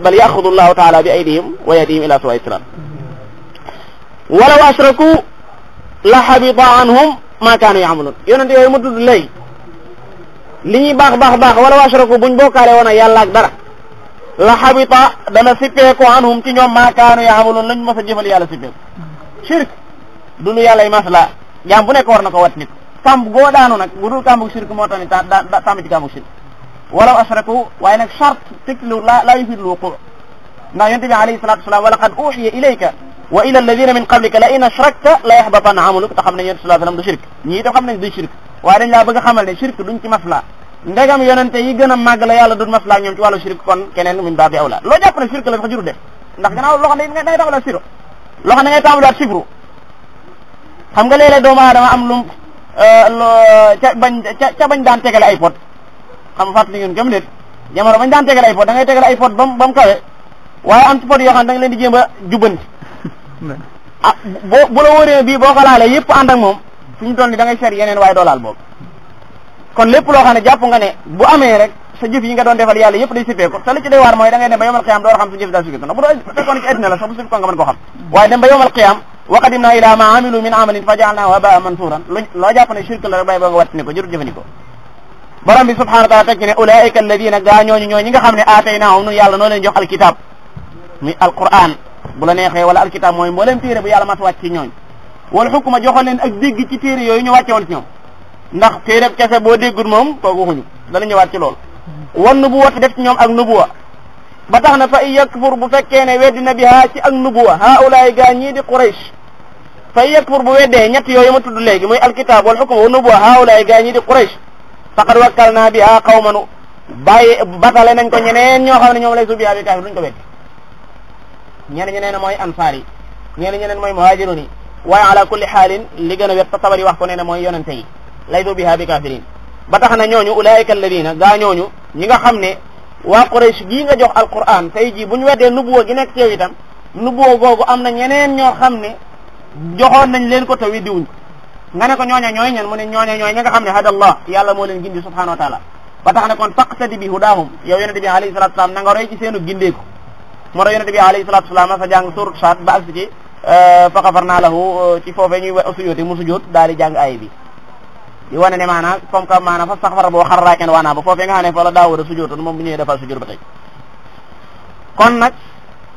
bal yaxudu llahu taala bi aydihim wa yahdihim ila sawa'i sirat walaw ashraku la habita anhum ma kaanu ya'malun yonente yooyu ma tudd léegi li ñuy baax walaw ashraku buñ bokkaale woon ak yàlla ak dara la habita dana sippeeku anhum ci ñoom ma kaanu ya'malun lañ mos a jëfal yàlla sippeeku shirk du lu yàlla masla jaam bu nekk war na ko wat nit kàmb goo daanu nag bu dul kàmbu shirk moo tax ni tàmb ci kàmbu shirk walaw ashraku waaye nag charte tekkilu la yufid lu wuqu ndax yonent bi alayhi salatu wasalam wa laqad uhiya ilayka wa ila alladina min qablika la in ashrakta la yaxbatanna amaluk te xam nañ yonent sallallahu alayhi wasallam du shirk ñii itam xam nañ du shirk waaye dañ laa bëgg a xamal ne shirk duñ ci masla ndegam yonente yi gën a màgg la yàlla du masla ñoom ci wàllu shirk kon keneen min baabi awla loo jàpp ne shirk la sax juru def ndax gannaaw loo xam ne ngay tàmbalaat siro loo xam ne ngay tàmbalaat sifru xam nga léeg-léeg doomu aadama am lum ca bañ daan tegale ay pot xam nga fàttali ngeen gëm nit jamono bañ daan tegale ay pot da ngay tegale ay pot ba mu kawe waaye am ci pot yoo xam ne da nga leen di jéem a jubbanti ah bu la wóoree bii boo ko laalee yëpp ànd ak moom fi ñu toll ni da ngay seet yeneen waaye doo laal boobu kon lépp loo xam ne jàpp nga ne bu amee rek sa jëf yi nga doon defal yàlla yëpp day sippee ko te li ci day waar mooy da ngay dem ba yomal qiyaam door a xam sa jëf daal sippee ko ndax bu doon fekkoon ci addina la sax bu sippee ko nga mën ko xam waaye dem ba yomal qiyaam wa qadimna ila ma amilu min amalin fa ja'alnahu haba'an mansuran loo jàpp ne shirk la rek bay ba nga wattini ko jërut jëfandikoo borom bi subhanahu wa ta'ala teg ci ne ulaika alladina gaa ñooñu ñi nga xam ne aataynahum nun yàlla noo leen jox alkitab muy alquran bu la neexee wala alkitab mooy mbooleem téere bu yàlla mas wàcc ci ñooñ wala xukuma joxoon leen ak dégg ci téere yooyu ñu wàcce woon ci ñoom ndax téere kese boo déggul moom kooku waxuñu dana ñëwaat ci loolu wan nubuwa def ci ñoom ak nubuwa ba tax na fa in yakfur bu fekkee ne weddi na biha ci ak nubuwa haulaay gaa ñii di Quraysh fa in yakfur bu weddee ñett yooyu ma tudd léegi muy alkitab wal xukuma wa nubuwa haulaay gaa ñii di Quraysh faqad wakkalna biha qawman bàyyi batale nañ ko ñeneen ñoo xam ne ñoom lay su biha bi kaafir duñ ko weddi ñeneen mooy ansaar yi ñeneen mooy muhajirun yi waaye ala kulli xaalin li gën a wet Tabari wax ko nee na mooy yonente yi laysu biha bi kafirin ba tax na ñooñu ulaika alladina gaa ñooñu ñi nga xam ne waa Quraysh gii nga jox alquran tey jii bu ñu weddee nubuwa gi nekk ci yow itam nubuwa googu am na ñeneen ñoo xam ne joxoon nañ leen ko te weddiwuñ ko nga ne ko ñooña ñooy ñan mu ne ñooña ñooy ñi nga xam ne hadallah yàlla moo leen gindi subhanahu wa taala ba tax na kon faqtadi bi hudahum yow yonente bi alayhi salatu wasalam na nga roy ci seenu gindeeku moo tax yonente bi alayhi salatu wasalam sa jàng surat Saad ba agsi ci fa xafarna lahu ci foofee ñuy sujjóote mu sujjóot daal di jàng aaya bi di wane ne maanaam comme que maanaam fa saxfara boo xarraaken waanaa ba foofee nga xam ne fa la daa war a sujjóotoon moom bu ñëwee dafa sujjóot ba tey kon nag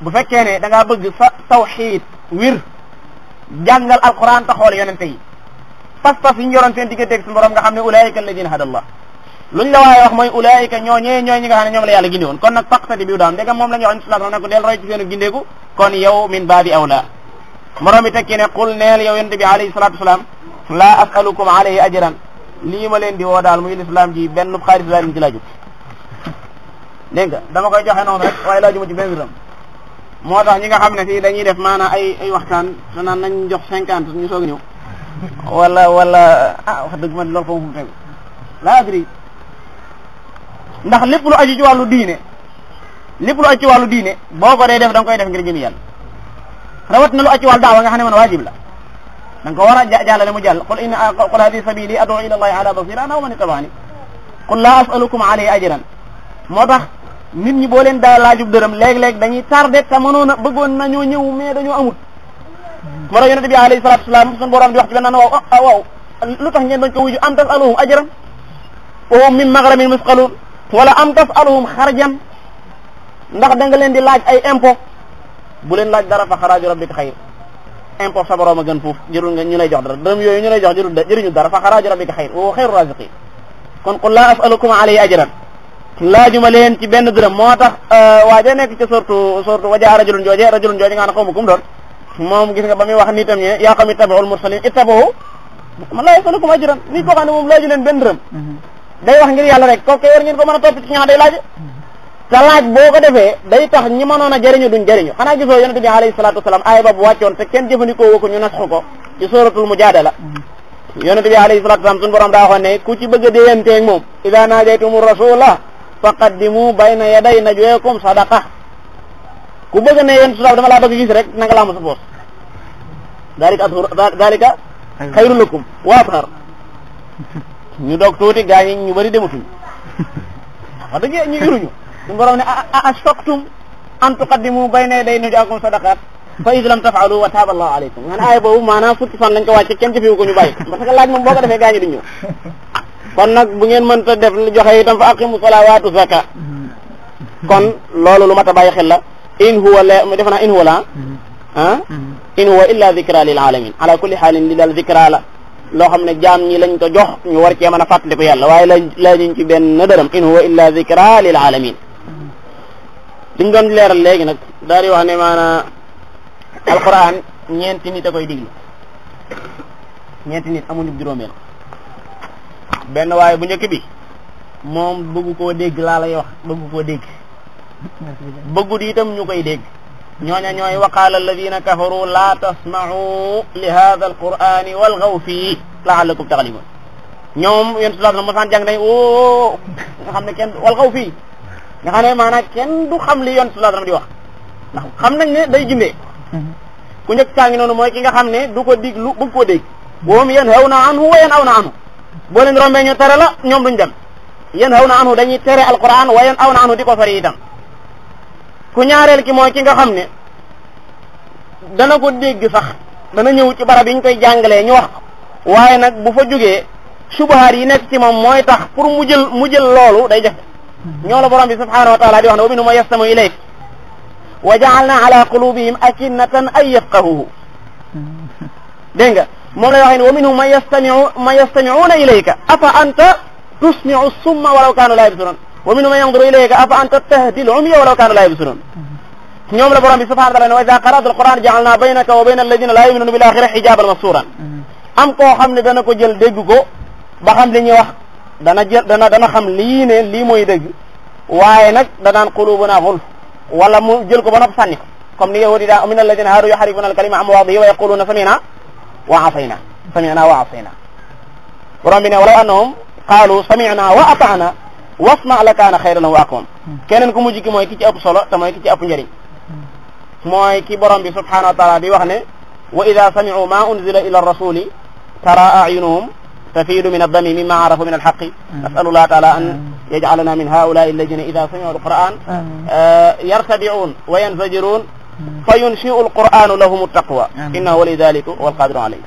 bu fekkee ne da ngaa bëgg sa tawxiid wir jàngal alquran te xool yonente yi pas-pas yi ñu yoroon seen digganteeg suñu borom nga xam ne ulaayika alladina hadallah luñ la waaye wax mooy ulaayika ñooñee ñooy ñi nga xam ne ñoom la yàlla gindi woon kon nag faqtadi bi daam ndegam moom la ñu wax sallallahu ne ko del roy ci seenu gindeeku kon yow min baabi awla morom bi tekki ne qul neel yow yonente bi alayhi salatu wasalaam laa asalukum alayhi ajran lii ma leen di woo daal muy lislaam ji benn xaalis laa leen ci laaju dégg nga dama koy joxe noonu rek waaye laaju ma ci benn dërëm moo tax ñi nga xam ne fii dañuy def maanaam ay waxtaan te naan nañ jox 50 ñu soog a ñëw wala wax dëgg man loolu foofu mu tegu laa adri ndax lépp lu aju ci wàllu diine boo ko dee def da nga koy def ngir jëmi yàlla rawat na lu aju ci wàllu daawa nga xam ne man waajib la da nga ko war a jàllale mu jàll qul hadihi sabili ad'u ila allahi ala basira ana wa man ittaba'ani qul la as'alukum alayhi ajran moo tax nit ñi boo leen daa laajub dërëm léeg-léeg dañuy tardé te mënoon a bëggoon nañoo ñëw mais dañoo amut moo tax yonente bi alayhi salatu wasalaam suñu borom di wax ci benn waaw lu tax ngeen bañ ko wuju am tas'aluhum ajran wa hum min maghramin misqalun wala am tas'aluhum xarjan ndax da nga leen di laaj ay impôt bu leen laaj dara fa xaraaju rabbika xayr impôt sa borom a gën foofu jërul nga ñu lay jox dara dërëm yooyu ñu lay jox jëriñu dara fa xaraaju rabbika xayr wa huwa xayru raziqin kon qul la as'alukum alayhi ajran laajuma leen ci benn dërëm moo tax waaja nekk ci sortu wajaa rajulun jooje nga xam ne xaw ma kum doon moom gis nga ba muy wax nitam ñe yaa qawmi ittabi'ul mursalin ittabi'u man laa yas'alukum ajran nit koo xam ne moom laaju leen benn dërëm day wax ngir yàlla rek kooku war ngeen ko mën a topp ci ñaa day laaje te laaj boo ko defee day tax ñi mënoon a jëriñu duñ jëriñu xanaa gisoo yonente bi alayhi salatu wasalam aaya ba bu wàccoon te kenn jëfandikoo woo ko ñu nasxu ko ci suratul mujaadala yonente bi alayhi salatu wasalam suñu borom daa waxoon ne ku ci bëgg a déyanteeg moom ida naajaytumu rasula faqaddimu bayna yaday najweekum sadaqa ku bëgg ne yéen sudaaf dama laa bëgg gis rek nanga laa ma sa poos dalika xayru lakum wa athar ñu doog tuuti gaa ñi ñu bëri dematuñ wax dëgg ñu iruñu suñu borom ne ashfaqtum an tuqaddimu bayna yaday najwaakum sadaqat fa iz lam taf'alu wa taaba allahu alaykum man aaya boobu maanaam fukki fan lañ ko wàcce kenn jëfewu ko ñu bàyyi parce que laaj moom boo ko defee gaa ñi duñ ñëw kon nag bu ngeen mënta def joxe itam fa aqimu salawaatu zaka kon loolu lu mat a bàyyi xel la in huwa defe naa in huwa la in huwa illa dhikra lil alamin ala kulli xaalin li daal dhikra la loo xam ne jaam ñi lañ ko jox ñu war cee mën a fàttaliku yàlla waaye laajuñ ci benn dërëm in huwa illa dhikra lil alamin liñ doon leeral léegi nag daal di wax ne maanaam alquran ñeenti nit a koy diglu ñeenti nit amuñu juróomeel benn waaye bu njëkk bi moom bëggu koo dégg laa lay wax bëggu koo dégg bëggut itam ñu koy dégg ñooña ñooy waqaala alladina kafaru la tasma'u li hadha alqur'ani walghaw fii la'allakum taghlibun ñoom yéen sallallahu alayhi wasallam mosaan jàng nañ nga xam ne kenn walghaw fii nga xam ne maanaam kenn du xam li yoon sallallahu alayhi wasallam di wax ndax xam nañ ne day jindee ku njëkk saa ngi noonu mooy ki nga xam ne du ko diglu bëgg koo dégg woom yanhawna anhu wa yan'awna anhu boo leen rombee ñu tere la ñoom duñ dem yanhawna anhu dañuy tere alquran wa yan'awna anhu di ko sori itam ku ñaareel ki mooy ki nga xam ne dana ko dégg sax dana ñëw ci barab yi ñu koy jàngalee ñu wax waaye nag bu fa jógee subahaat yi nekk ci moom mooy tax pour mu jël loolu day jafe ñoo la borom bi subhanahu wa ta'ala di wax ne wa minhum man yastami'u ilayk wa ja'alna ala qulubihim akinnatan an yafqahuhu dégg nga moom lay waxee ne wa minhum man yastami'una ilayka afa anta tusmi'u summa walaw kanu la yabsirun wa minhum man yanzuru ilayka afa anta tahdi al-umya walaw kanu la yabsirun ñoom la borom bi subhanahu wa ta'ala ne wa idha qara'ta al-qur'ana ja'alna baynaka wa bayna alladhina la yu'minuna bil akhirati hijaban masuran am koo xam ne dana ko jël dégg ko ba xam li ñuy wax dana xam lii ne lii mooy dëgg waaye nag danaan qulubuna ghulf wala mu jël ko ba nopp sànni ko comme ni yahudi daa min alladhina haadu yuharrifuna al-kalima an mawaadihi wa yaquluna sami'na wa asayna borom bi ne walaw annahum qaalu sami'na wa ata'na wasma' la kaana khayran wa aqwam keneen ku mujj ki mooy ki ci ëpp solo te mooy ki ci ëpp njëriñ mooy ki borom bi subhanahu wa ta'ala di wax ne wa idha sami'u ma unzila ila ar-rasuli tara a'yunuhum tafidu min ad-dami mimma arafu min al-haqqi nas'alu Allah ta'ala an yaj'alana min ha'ula'i alladhina idha sami'u al-qur'an yartabi'un wa yanzajirun fayunshi'u al-qur'anu lahum at-taqwa innahu waliyyu dhalika wal qadiru alayhi